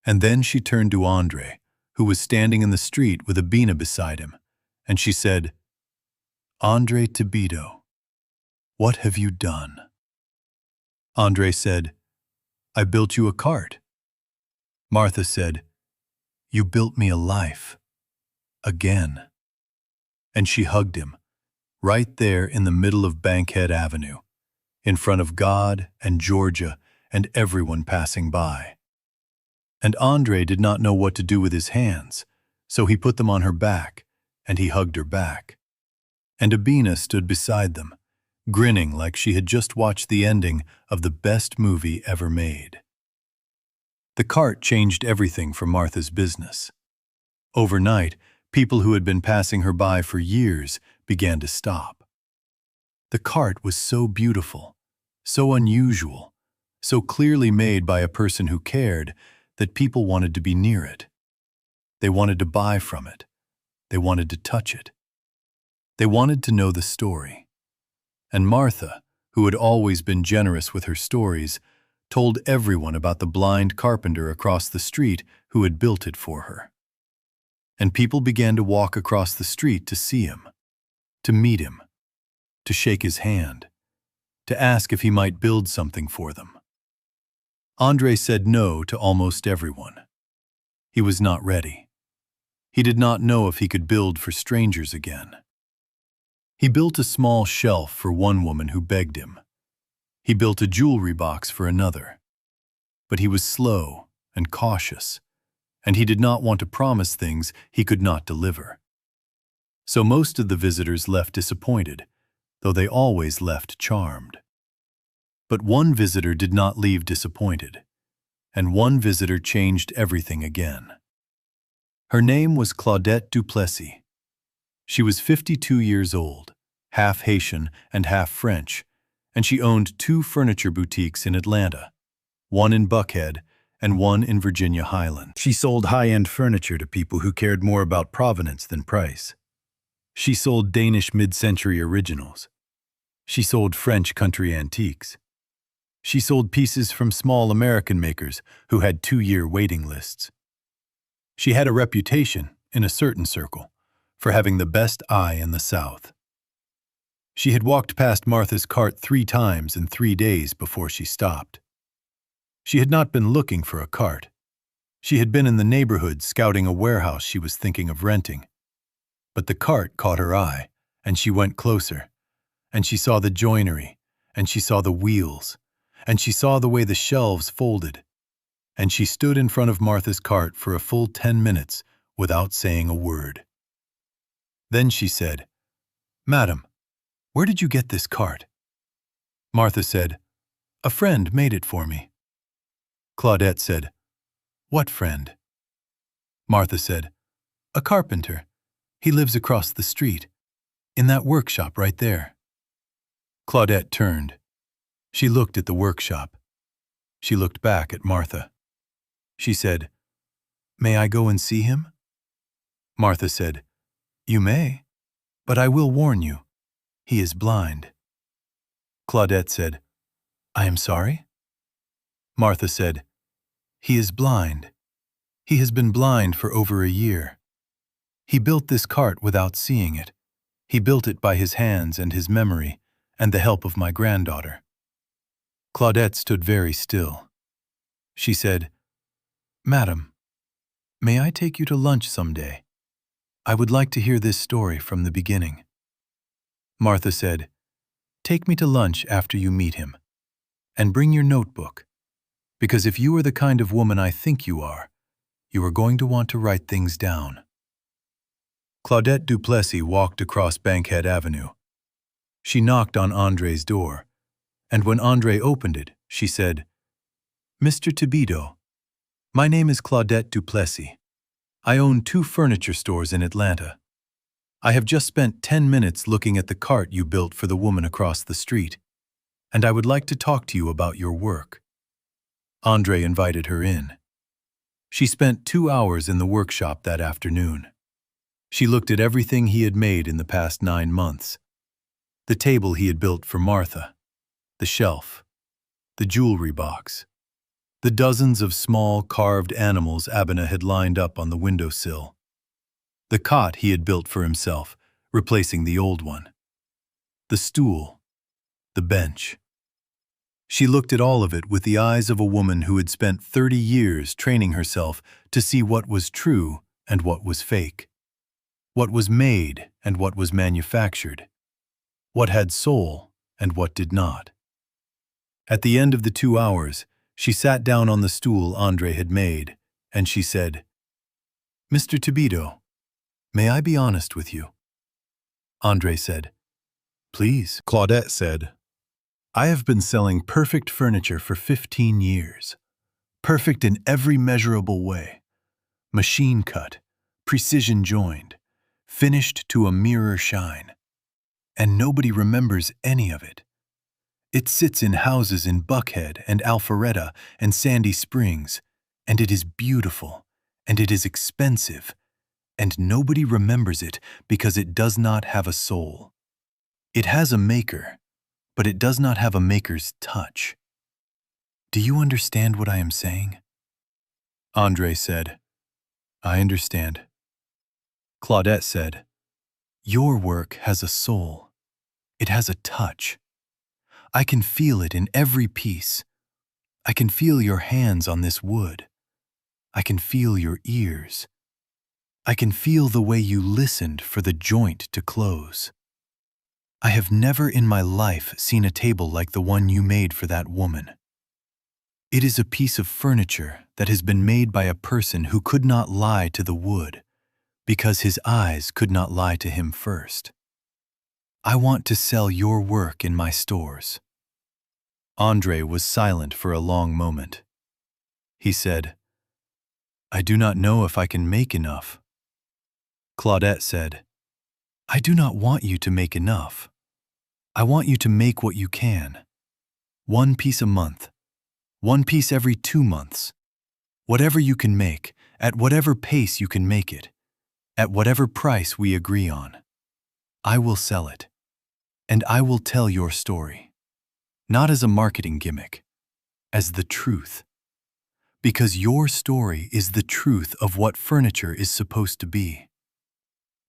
And then she turned to Andre, who was standing in the street with Abina beside him, and she said, "Andre Thibido, what have you done?" Andre said, "I built you a cart." Martha said, "You built me a life. Again." And she hugged him, right there in the middle of Bankhead Avenue, in front of God and Georgia and everyone passing by. And Andre did not know what to do with his hands, so he put them on her back, and he hugged her back. And Abina stood beside them, grinning like she had just watched the ending of the best movie ever made. The cart changed everything for Martha's business. Overnight, people who had been passing her by for years began to stop. The cart was so beautiful, so unusual, so clearly made by a person who cared that people wanted to be near it. They wanted to buy from it. They wanted to touch it. They wanted to know the story. And Martha, who had always been generous with her stories, told everyone about the blind carpenter across the street who had built it for her. And people began to walk across the street to see him, to meet him, to shake his hand, to ask if he might build something for them. Andre said no to almost everyone. He was not ready. He did not know if he could build for strangers again. He built a small shelf for one woman who begged him. He built a jewelry box for another. But he was slow and cautious, and he did not want to promise things he could not deliver. So most of the visitors left disappointed, though they always left charmed. But one visitor did not leave disappointed, and one visitor changed everything again. Her name was Claudette Duplessis. She was 52 years old, half Haitian and half French, and she owned 2 furniture boutiques in Atlanta, one in Buckhead and one in Virginia Highland. She sold high-end furniture to people who cared more about provenance than price. She sold Danish mid-century originals. She sold French country antiques. She sold pieces from small American makers who had 2-year waiting lists. She had a reputation, in a certain circle, for having the best eye in the South. She had walked past Martha's cart 3 times in 3 days before she stopped. She had not been looking for a cart. She had been in the neighborhood scouting a warehouse she was thinking of renting. But the cart caught her eye, and she went closer, and she saw the joinery, and she saw the wheels, and she saw the way the shelves folded, and she stood in front of Martha's cart for a full 10 minutes without saying a word. Then she said, "Madam, where did you get this cart?" Martha said, "A friend made it for me." Claudette said, "What friend?" Martha said, "A carpenter. He lives across the street, in that workshop right there." Claudette turned. She looked at the workshop. She looked back at Martha. She said, "May I go and see him?" Martha said, "You may, but I will warn you. He is blind." Claudette said, "I am sorry?" Martha said, "He is blind. He has been blind for over a year. He built this cart without seeing it. He built it by his hands and his memory and the help of my granddaughter." Claudette stood very still. She said, "Madam, may I take you to lunch someday? I would like to hear this story from the beginning." Martha said, "Take me to lunch after you meet him. And bring your notebook, because if you are the kind of woman I think you are going to want to write things down." Claudette Duplessis walked across Bankhead Avenue. She knocked on Andre's door, and when Andre opened it, she said, "Mr. Thibido, my name is Claudette Duplessis. I own 2 furniture stores in Atlanta. I have just spent 10 minutes looking at the cart you built for the woman across the street, and I would like to talk to you about your work." Andre invited her in. She spent 2 hours in the workshop that afternoon. She looked at everything he had made in the past 9 months. The table he had built for Martha, the shelf, the jewelry box, the dozens of small carved animals Abena had lined up on the windowsill, the cot he had built for himself, replacing the old one, the stool, the bench. She looked at all of it with the eyes of a woman who had spent 30 years training herself to see what was true and what was fake, what was made and what was manufactured, what had soul and what did not. At the end of the 2 hours, she sat down on the stool Andre had made, and she said, "Mr. Thibido, may I be honest with you?" Andre said, "Please." Claudette said, "I have been selling perfect furniture for 15 years. Perfect in every measurable way. Machine cut, precision joined, finished to a mirror shine. And nobody remembers any of it. It sits in houses in Buckhead and Alpharetta and Sandy Springs, and it is beautiful, and it is expensive, and nobody remembers it because it does not have a soul. It has a maker, but it does not have a maker's touch. Do you understand what I am saying? Andre said, I understand. Claudette said, Your work has a soul. It has a touch. I can feel it in every piece. I can feel your hands on this wood. I can feel your ears. I can feel the way you listened for the joint to close. I have never in my life seen a table like the one you made for that woman. It is a piece of furniture that has been made by a person who could not lie to the wood, because his eyes could not lie to him first. I want to sell your work in my stores. Andre was silent for a long moment. He said, I do not know if I can make enough. Claudette said, I do not want you to make enough. I want you to make what you can. 1 piece a month. 1 piece every 2 months. Whatever you can make, at whatever pace you can make it, at whatever price we agree on. I will sell it. And I will tell your story. Not as a marketing gimmick, as the truth. Because your story is the truth of what furniture is supposed to be.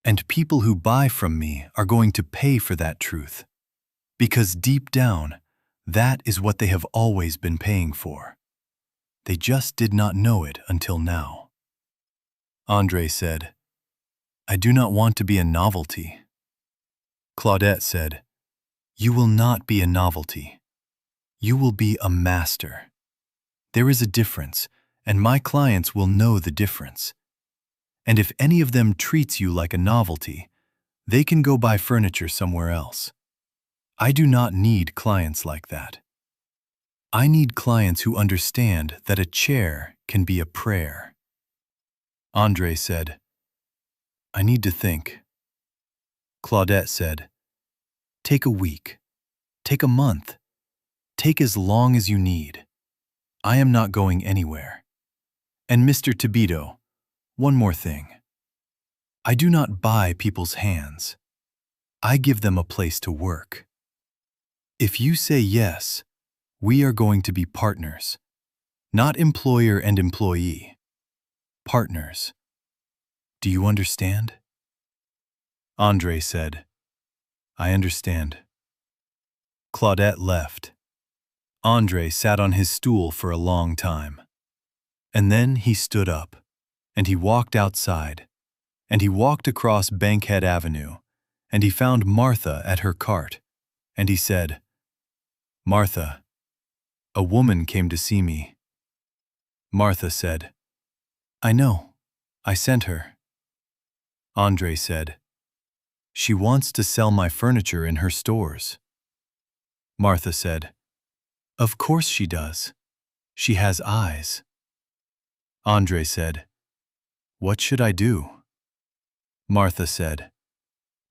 And people who buy from me are going to pay for that truth. Because deep down, that is what they have always been paying for. They just did not know it until now. Andre said, I do not want to be a novelty. Claudette said, You will not be a novelty. You will be a master. There is a difference, and my clients will know the difference. And if any of them treats you like a novelty, they can go buy furniture somewhere else. I do not need clients like that. I need clients who understand that a chair can be a prayer. Andre said, I need to think. Claudette said, Take a week. Take a month. Take as long as you need. I am not going anywhere. And Mr. Thibido, one more thing. I do not buy people's hands. I give them a place to work. If you say yes, we are going to be partners, not employer and employee. Partners. Do you understand? Andre said, I understand. Claudette left. Andre sat on his stool for a long time. And then he stood up, and he walked outside, and he walked across Bankhead Avenue, and he found Martha at her cart, and he said, Martha, a woman came to see me. Martha said, I know. I sent her. Andre said, She wants to sell my furniture in her stores. Martha said, Of course she does. She has eyes. Andre said, What should I do? Martha said,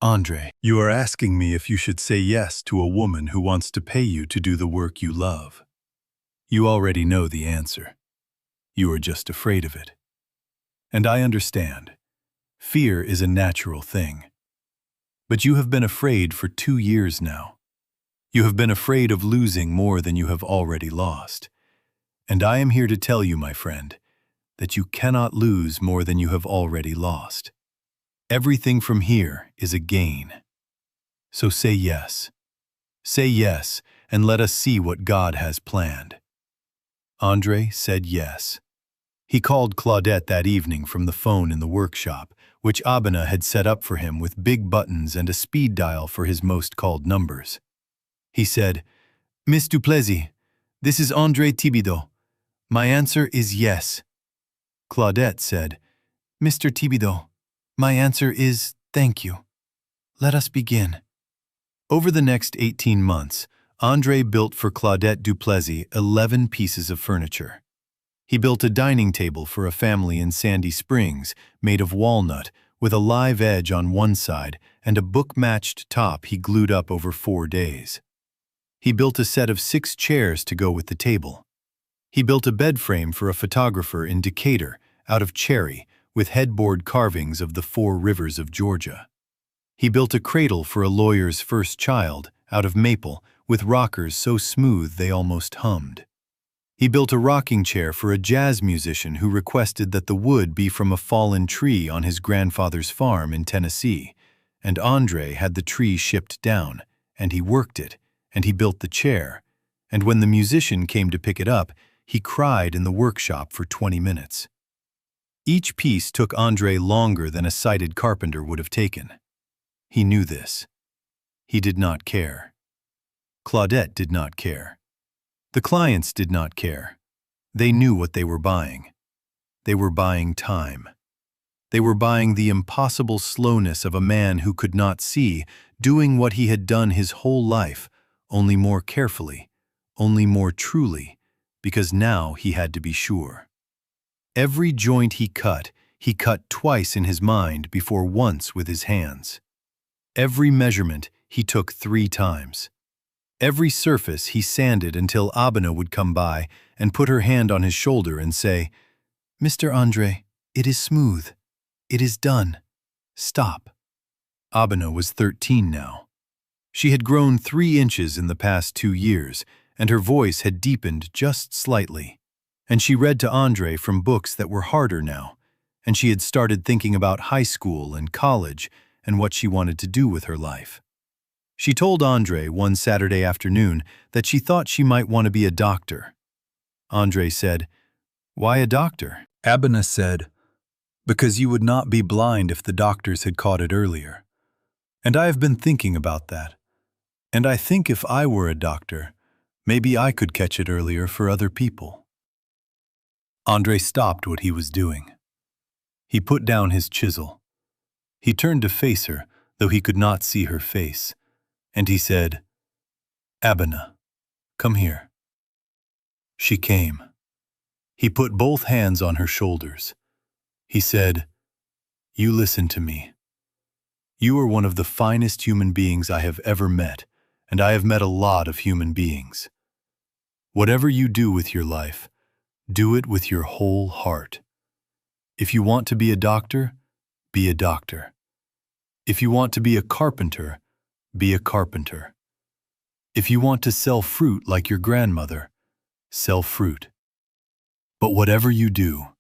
Andre, you are asking me if you should say yes to a woman who wants to pay you to do the work you love. You already know the answer. You are just afraid of it. And I understand. Fear is a natural thing. But you have been afraid for 2 years now. You have been afraid of losing more than you have already lost. And I am here to tell you, my friend, that you cannot lose more than you have already lost. Everything from here is a gain. So say yes. Say yes, and let us see what God has planned. Andre said yes. He called Claudette that evening from the phone in the workshop, which Abena had set up for him with big buttons and a speed dial for his most called numbers. He said, Miss Duplessis, this is Andre Thibido. My answer is yes. Claudette said, Mr. Thibido, my answer is thank you. Let us begin. Over the next 18 months, Andre built for Claudette Duplessis 11 pieces of furniture. He built a dining table for a family in Sandy Springs made of walnut with a live edge on one side and a book-matched top he glued up over 4 days. He built a set of 6 chairs to go with the table. He built a bed frame for a photographer in Decatur out of cherry with headboard carvings of the 4 rivers of Georgia. He built a cradle for a lawyer's first child out of maple with rockers so smooth they almost hummed. He built a rocking chair for a jazz musician who requested that the wood be from a fallen tree on his grandfather's farm in Tennessee, and Andre had the tree shipped down, and he worked it, and he built the chair, and when the musician came to pick it up, he cried in the workshop for 20 minutes. Each piece took Andre longer than a sighted carpenter would have taken. He knew this. He did not care. Claudette did not care. The clients did not care. They knew what they were buying. They were buying time. They were buying the impossible slowness of a man who could not see, doing what he had done his whole life, only more carefully, only more truly, because now he had to be sure. Every joint he cut twice in his mind before once with his hands. Every measurement he took 3 times. Every surface he sanded until Abena would come by and put her hand on his shoulder and say, "Mr. Andre, it is smooth. It is done. Stop." Abena was 13 now. She had grown 3 inches in the past 2 years, and her voice had deepened just slightly. And she read to Andre from books that were harder now, and she had started thinking about high school and college and what she wanted to do with her life. She told Andre one Saturday afternoon that she thought she might want to be a doctor. Andre said, "Why a doctor?" Abena said, "Because you would not be blind if the doctors had caught it earlier. And I have been thinking about that. And I think if I were a doctor, maybe I could catch it earlier for other people." Andre stopped what he was doing. He put down his chisel. He turned to face her, though he could not see her face, and he said, "Abena, come here." She came. He put both hands on her shoulders. He said, "You listen to me. You are one of the finest human beings I have ever met, and I have met a lot of human beings. Whatever you do with your life, do it with your whole heart. If you want to be a doctor, be a doctor. If you want to be a carpenter, be a carpenter. If you want to sell fruit like your grandmother, sell fruit. But whatever you do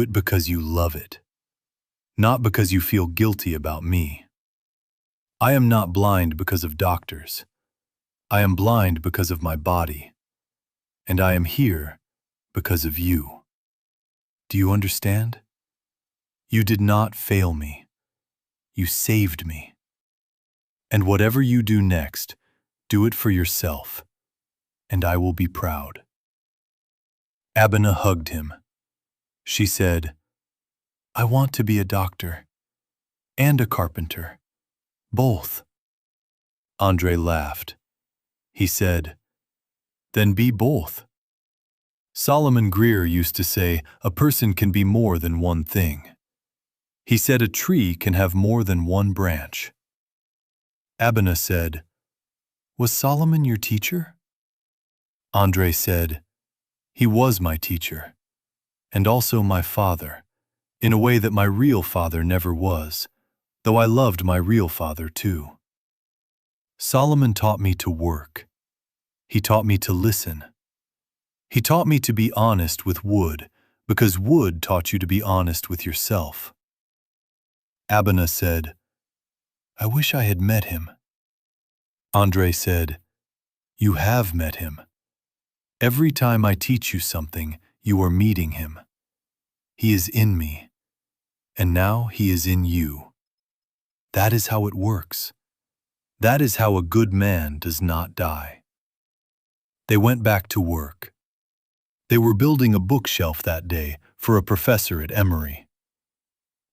it because you love it, not because you feel guilty about me. I am not blind because of doctors. I am blind because of my body. And I am here because of you. Do you understand? You did not fail me. You saved me. And whatever you do next, do it for yourself, and I will be proud." Abena hugged him. She said, "I want to be a doctor and a carpenter, both." Andre laughed. He said, "Then be both." Solomon Greer used to say a person can be more than one thing. He said a tree can have more than one branch. Abena said, "Was Solomon your teacher?" Andre said, "He was my teacher, and also my father, in a way that my real father never was, though I loved my real father too. Solomon taught me to work. He taught me to listen. He taught me to be honest with wood, because wood taught you to be honest with yourself." Abena said, "I wish I had met him." Andre said, "You have met him. Every time I teach you something, you are meeting him. He is in me, and now he is in you. That is how it works. That is how a good man does not die." They went back to work. They were building a bookshelf that day for a professor at Emory.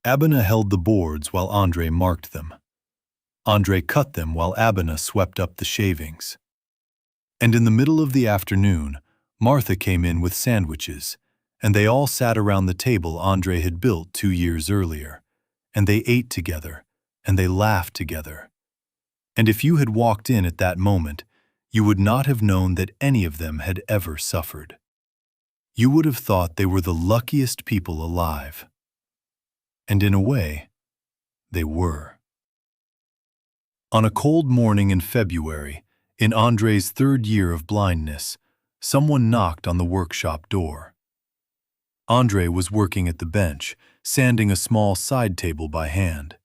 Abena held the boards while Andre marked them. Andre cut them while Abena swept up the shavings. And in the middle of the afternoon, Martha came in with sandwiches, and they all sat around the table Andre had built 2 years earlier, and they ate together, and they laughed together. And if you had walked in at that moment, you would not have known that any of them had ever suffered. You would have thought they were the luckiest people alive. And in a way, they were. On a cold morning in February, in Andre's 3rd year of blindness, someone knocked on the workshop door. Andre was working at the bench, sanding a small side table by hand.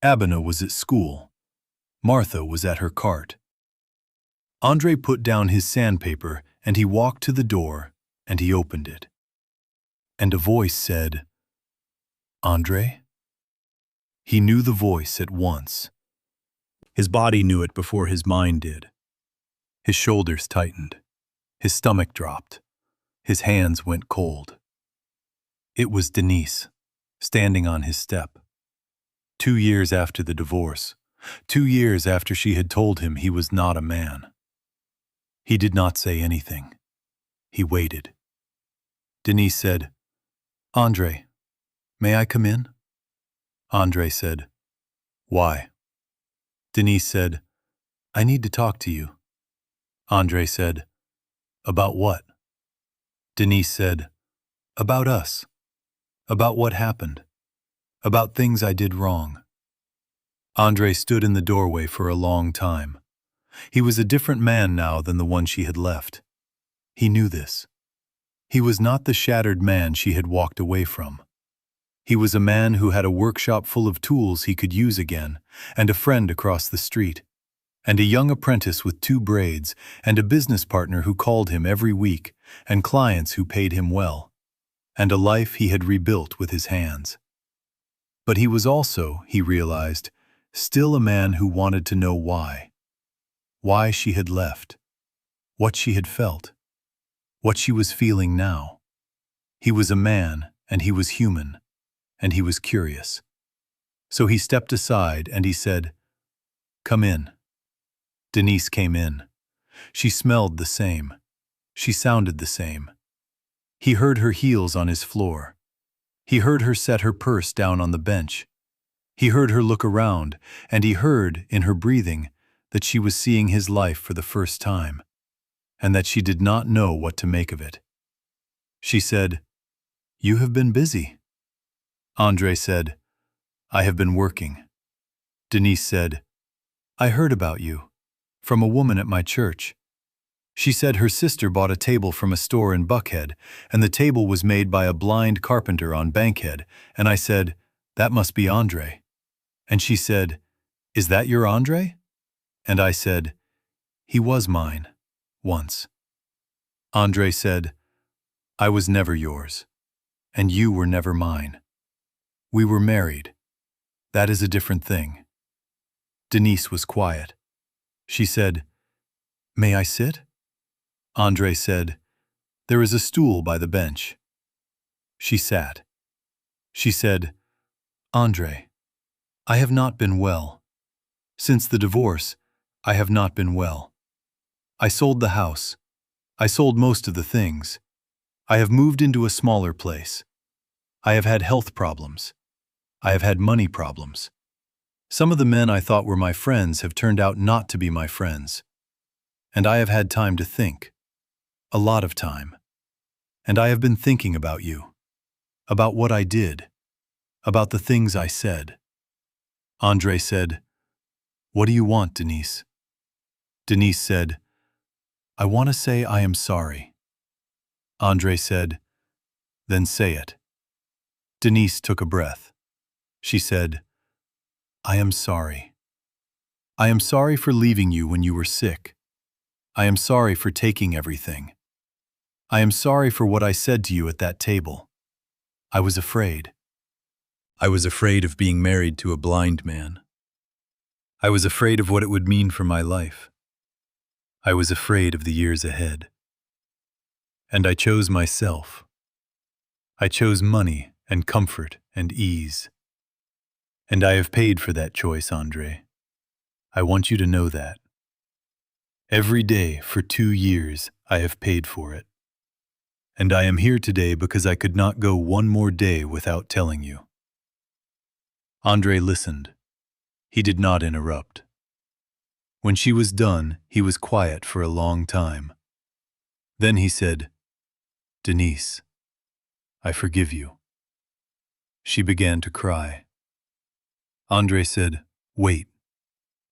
Abena was at school. Martha was at her cart. Andre put down his sandpaper and he walked to the door and he opened it. And a voice said, "Andre?" He knew the voice at once. His body knew it before his mind did. His shoulders tightened. His stomach dropped. His hands went cold. It was Denise, standing on his step. 2 years after the divorce, 2 years after she had told him he was not a man. He did not say anything. He waited. Denise said, "Andre, may I come in?" Andre said, "Why?" Denise said, "I need to talk to you." Andre said, "About what?" Denise said, "About us. About what happened. About things I did wrong." Andre stood in the doorway for a long time. He was a different man now than the one she had left. He knew this. He was not the shattered man she had walked away from. He was a man who had a workshop full of tools he could use again, and a friend across the street, and a young apprentice with 2 braids, and a business partner who called him every week, and clients who paid him well, and a life he had rebuilt with his hands. But he was also, he realized, still a man who wanted to know why. Why she had left. What she had felt. What she was feeling now. He was a man, and he was human, and he was curious. So he stepped aside and he said, "Come in." Denise came in. She smelled the same. She sounded the same. He heard her heels on his floor. He heard her set her purse down on the bench. He heard her look around, and he heard, in her breathing, that she was seeing his life for the first time, and that she did not know what to make of it. She said, "You have been busy." Andre said, "I have been working." Denise said, "I heard about you, from a woman at my church. She said her sister bought a table from a store in Buckhead, and the table was made by a blind carpenter on Bankhead, and I said, 'That must be Andre.' And she said, 'Is that your Andre?' And I said, 'He was mine, once.' Andre said, 'I was never yours, and you were never mine. We were married. That is a different thing.' Denise was quiet. She said, 'May I sit?' Andre said, 'There is a stool by the bench.' She sat. She said, 'Andre, I have not been well. Since the divorce, I have not been well. I sold the house. I sold most of the things. I have moved into a smaller place. I have had health problems. I have had money problems. Some of the men I thought were my friends have turned out not to be my friends. And I have had time to think. A lot of time. And I have been thinking about you. About what I did. About the things I said.' Andre said, 'What do you want, Denise?' Denise said, 'I want to say I am sorry.' Andre said, 'Then say it.' Denise took a breath. She said, 'I am sorry. I am sorry for leaving you when you were sick. I am sorry for taking everything. I am sorry for what I said to you at that table. I was afraid. I was afraid of being married to a blind man. I was afraid of what it would mean for my life. I was afraid of the years ahead. And I chose myself. I chose money and comfort and ease. And I have paid for that choice, Andre. I want you to know that. Every day for 2 years, I have paid for it. And I am here today because I could not go one more day without telling you." Andre listened. He did not interrupt. When she was done, he was quiet for a long time. Then he said, "Denise, I forgive you." She began to cry. Andre said, "Wait,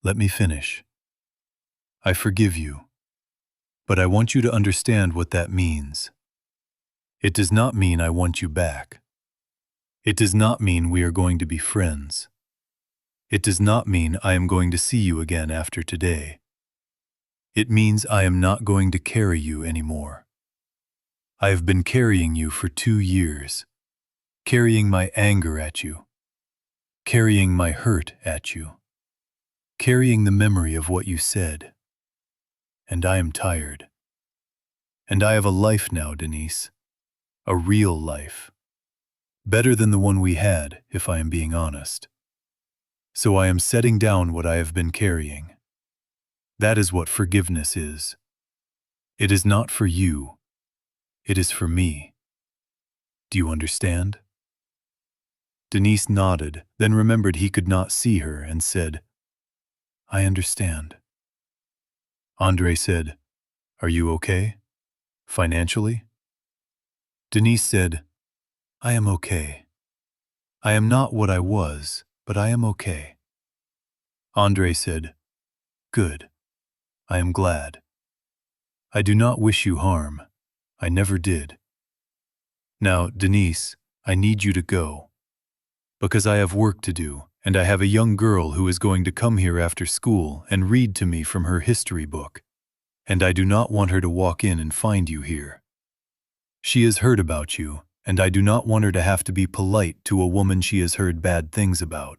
let me finish. I forgive you, but I want you to understand what that means. It does not mean I want you back. It does not mean we are going to be friends. It does not mean I am going to see you again after today. It means I am not going to carry you anymore. I have been carrying you for 2 years, carrying my anger at you, carrying my hurt at you, carrying the memory of what you said. And I am tired. And I have a life now, Denise, a real life, better than the one we had, if I am being honest. So I am setting down what I have been carrying. That is what forgiveness is. It is not for you. It is for me. Do you understand?" Denise nodded, then remembered he could not see her and said, "I understand." Andre said, "Are you okay? Financially?" Denise said, "I am okay. I am not what I was, but I am okay." Andre said, "Good. I am glad. I do not wish you harm. I never did. Now, Denise, I need you to go, because I have work to do, and I have a young girl who is going to come here after school and read to me from her history book, and I do not want her to walk in and find you here. She has heard about you, and I do not want her to have to be polite to a woman she has heard bad things about.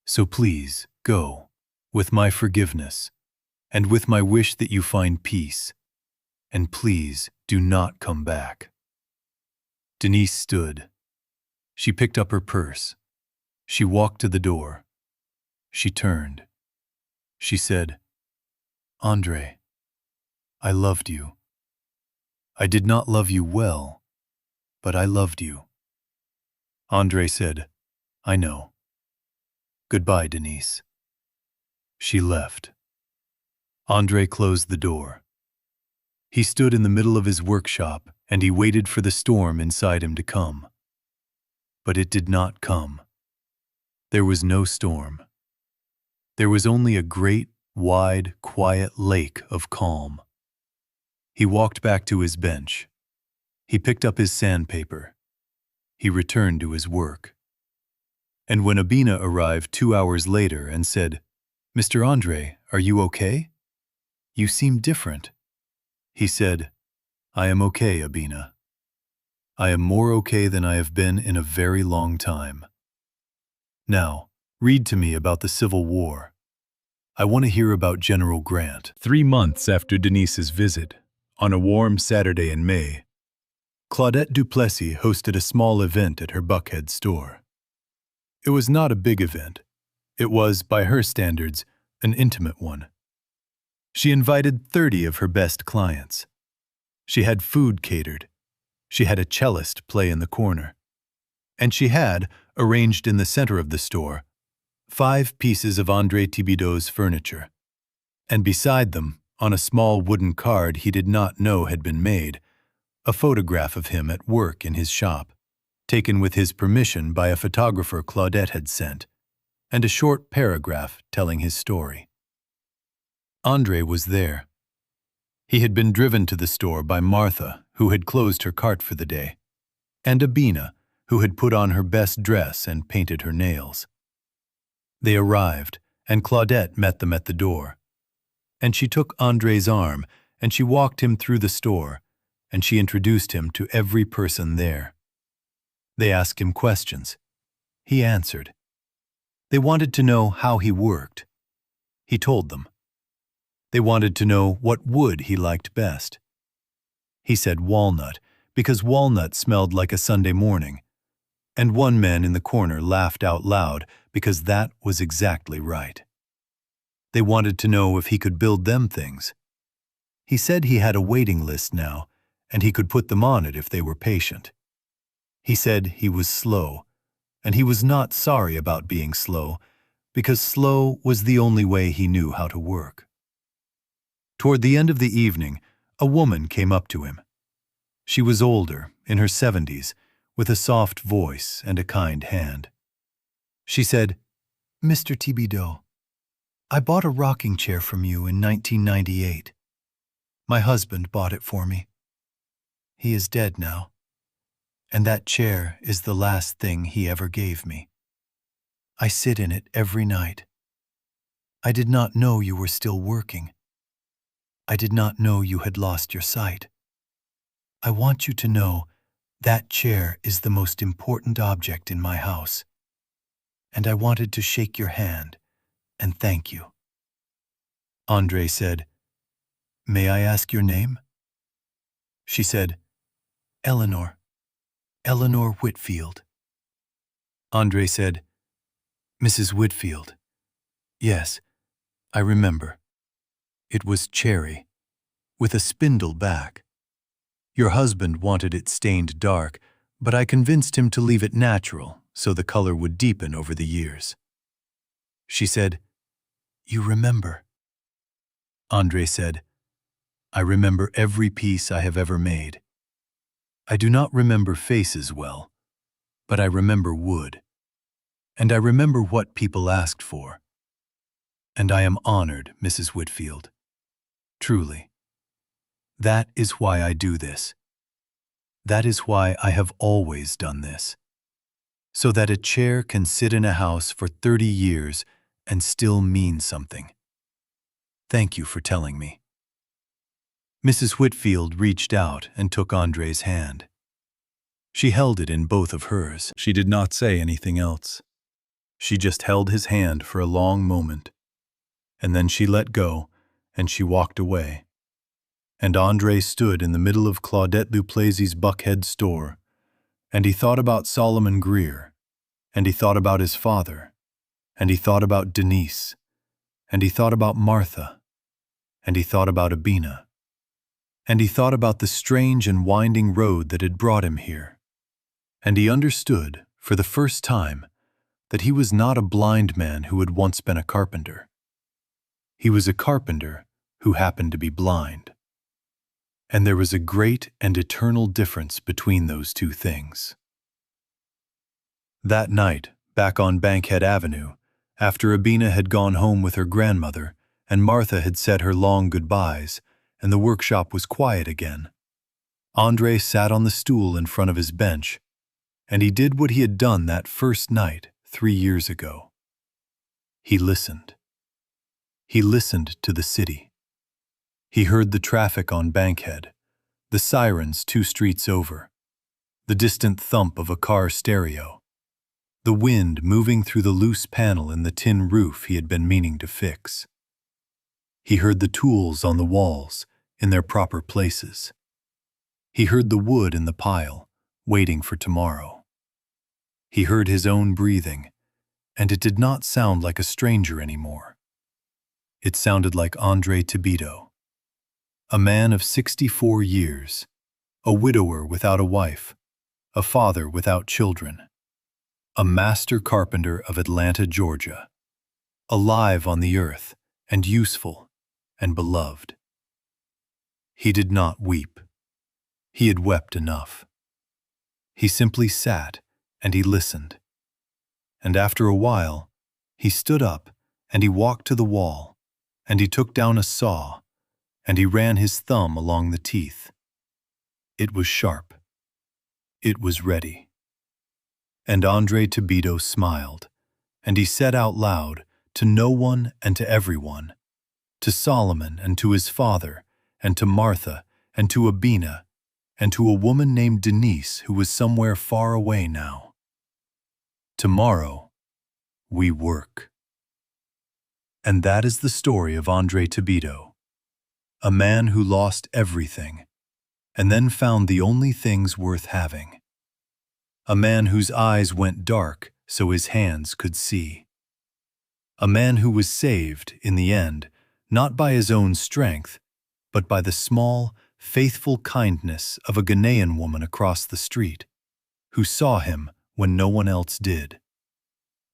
So please, go, with my forgiveness, and with my wish that you find peace, and please do not come back." Denise stood. She picked up her purse. She walked to the door. She turned. She said, "Andre, I loved you. I did not love you well, but I loved you." Andre said, "I know. Goodbye, Denise." She left. Andre closed the door. He stood in the middle of his workshop and he waited for the storm inside him to come. But it did not come. There was no storm. There was only a great, wide, quiet lake of calm. He walked back to his bench. He picked up his sandpaper. He returned to his work. And when Abina arrived 2 hours later and said, "Mr. Andre, are you okay? You seem different," he said, "I am okay, Abina. I am more okay than I have been in a very long time. Now, read to me about the Civil War. I want to hear about General Grant." 3 months after Denise's visit, on a warm Saturday in May, Claudette Duplessis hosted a small event at her Buckhead store. It was not a big event. It was, by her standards, an intimate one. She invited 30 of her best clients. She had food catered. She had a cellist play in the corner. And she had, arranged in the center of the store, 5 pieces of Andre Thibido's furniture. And beside them, on a small wooden card he did not know had been made, a photograph of him at work in his shop, taken with his permission by a photographer Claudette had sent, and a short paragraph telling his story. Andre was there. He had been driven to the store by Martha, who had closed her cart for the day, and Abina, who had put on her best dress and painted her nails. They arrived, and Claudette met them at the door. And she took Andre's arm, and she walked him through the store, and she introduced him to every person there. They asked him questions. He answered. They wanted to know how he worked. He told them. They wanted to know what wood he liked best. He said walnut, because walnut smelled like a Sunday morning, and one man in the corner laughed out loud because that was exactly right. They wanted to know if he could build them things. He said he had a waiting list now, and he could put them on it if they were patient. He said he was slow, and he was not sorry about being slow, because slow was the only way he knew how to work. Toward the end of the evening, a woman came up to him. She was older, in her 70s, with a soft voice and a kind hand. She said, "Mr. Thibido, I bought a rocking chair from you in 1998. My husband bought it for me. He is dead now, and that chair is the last thing he ever gave me. I sit in it every night. I did not know you were still working. I did not know you had lost your sight. I want you to know that chair is the most important object in my house, and I wanted to shake your hand and thank you." Andre said, "May I ask your name?" She said, "Eleanor. Eleanor Whitfield." Andre said, "Mrs. Whitfield. Yes, I remember. It was cherry, with a spindle back. Your husband wanted it stained dark, but I convinced him to leave it natural so the color would deepen over the years." She said, "You remember?" Andre said, "I remember every piece I have ever made. I do not remember faces well, but I remember wood, and I remember what people asked for. And I am honored, Mrs. Whitfield. Truly. That is why I do this. That is why I have always done this. So that a chair can sit in a house for 30 years and still mean something. Thank you for telling me." Mrs. Whitfield reached out and took Andre's hand. She held it in both of hers. She did not say anything else. She just held his hand for a long moment, and then she let go and she walked away. And Andre stood in the middle of Claudette Duplessis' Buckhead store, and he thought about Solomon Greer, and he thought about his father, and he thought about Denise, and he thought about Martha, and he thought about Abina, and he thought about the strange and winding road that had brought him here. And he understood, for the first time, that he was not a blind man who had once been a carpenter. He was a carpenter who happened to be blind. And there was a great and eternal difference between those two things. That night, back on Bankhead Avenue, after Abina had gone home with her grandmother and Martha had said her long goodbyes and the workshop was quiet again, Andre sat on the stool in front of his bench, and he did what he had done that first night 3 years ago. He listened. He listened to the city. He heard the traffic on Bankhead, the sirens 2 streets over, the distant thump of a car stereo, the wind moving through the loose panel in the tin roof he had been meaning to fix. He heard the tools on the walls in their proper places. He heard the wood in the pile, waiting for tomorrow. He heard his own breathing, and it did not sound like a stranger anymore. It sounded like Andre Thibido. A man of 64 years, a widower without a wife, a father without children, a master carpenter of Atlanta, Georgia, alive on the earth and useful and beloved. He did not weep. He had wept enough. He simply sat and he listened. And after a while, he stood up and he walked to the wall and he took down a saw and he ran his thumb along the teeth. It was sharp. It was ready. And Andre Thibido smiled, and he said out loud, to no one and to everyone, to Solomon and to his father, and to Martha, and to Abina, and to a woman named Denise who was somewhere far away now, "Tomorrow, we work." And that is the story of Andre Thibido. A man who lost everything, and then found the only things worth having. A man whose eyes went dark so his hands could see. A man who was saved, in the end, not by his own strength, but by the small, faithful kindness of a Ghanaian woman across the street, who saw him when no one else did.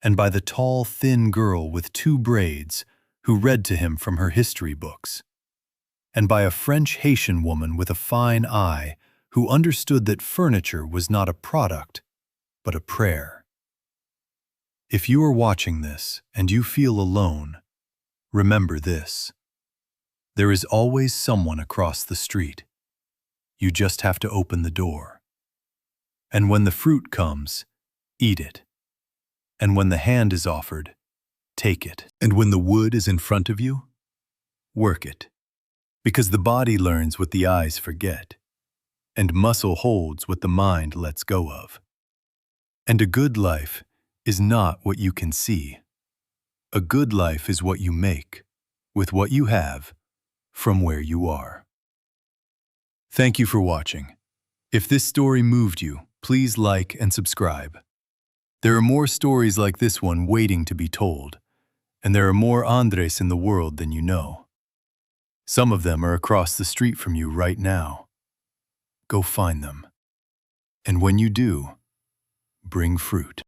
and by the tall, thin girl with 2 braids who read to him from her history books, and by a French-Haitian woman with a fine eye who understood that furniture was not a product, but a prayer. If you are watching this and you feel alone, remember this. There is always someone across the street. You just have to open the door. And when the fruit comes, eat it. And when the hand is offered, take it. And when the wood is in front of you, work it. Because the body learns what the eyes forget, and muscle holds what the mind lets go of. And a good life is not what you can see. A good life is what you make, with what you have, from where you are. Thank you for watching. If this story moved you, please like and subscribe. There are more stories like this one waiting to be told, and there are more Andres in the world than you know. Some of them are across the street from you right now. Go find them. And when you do, bring fruit.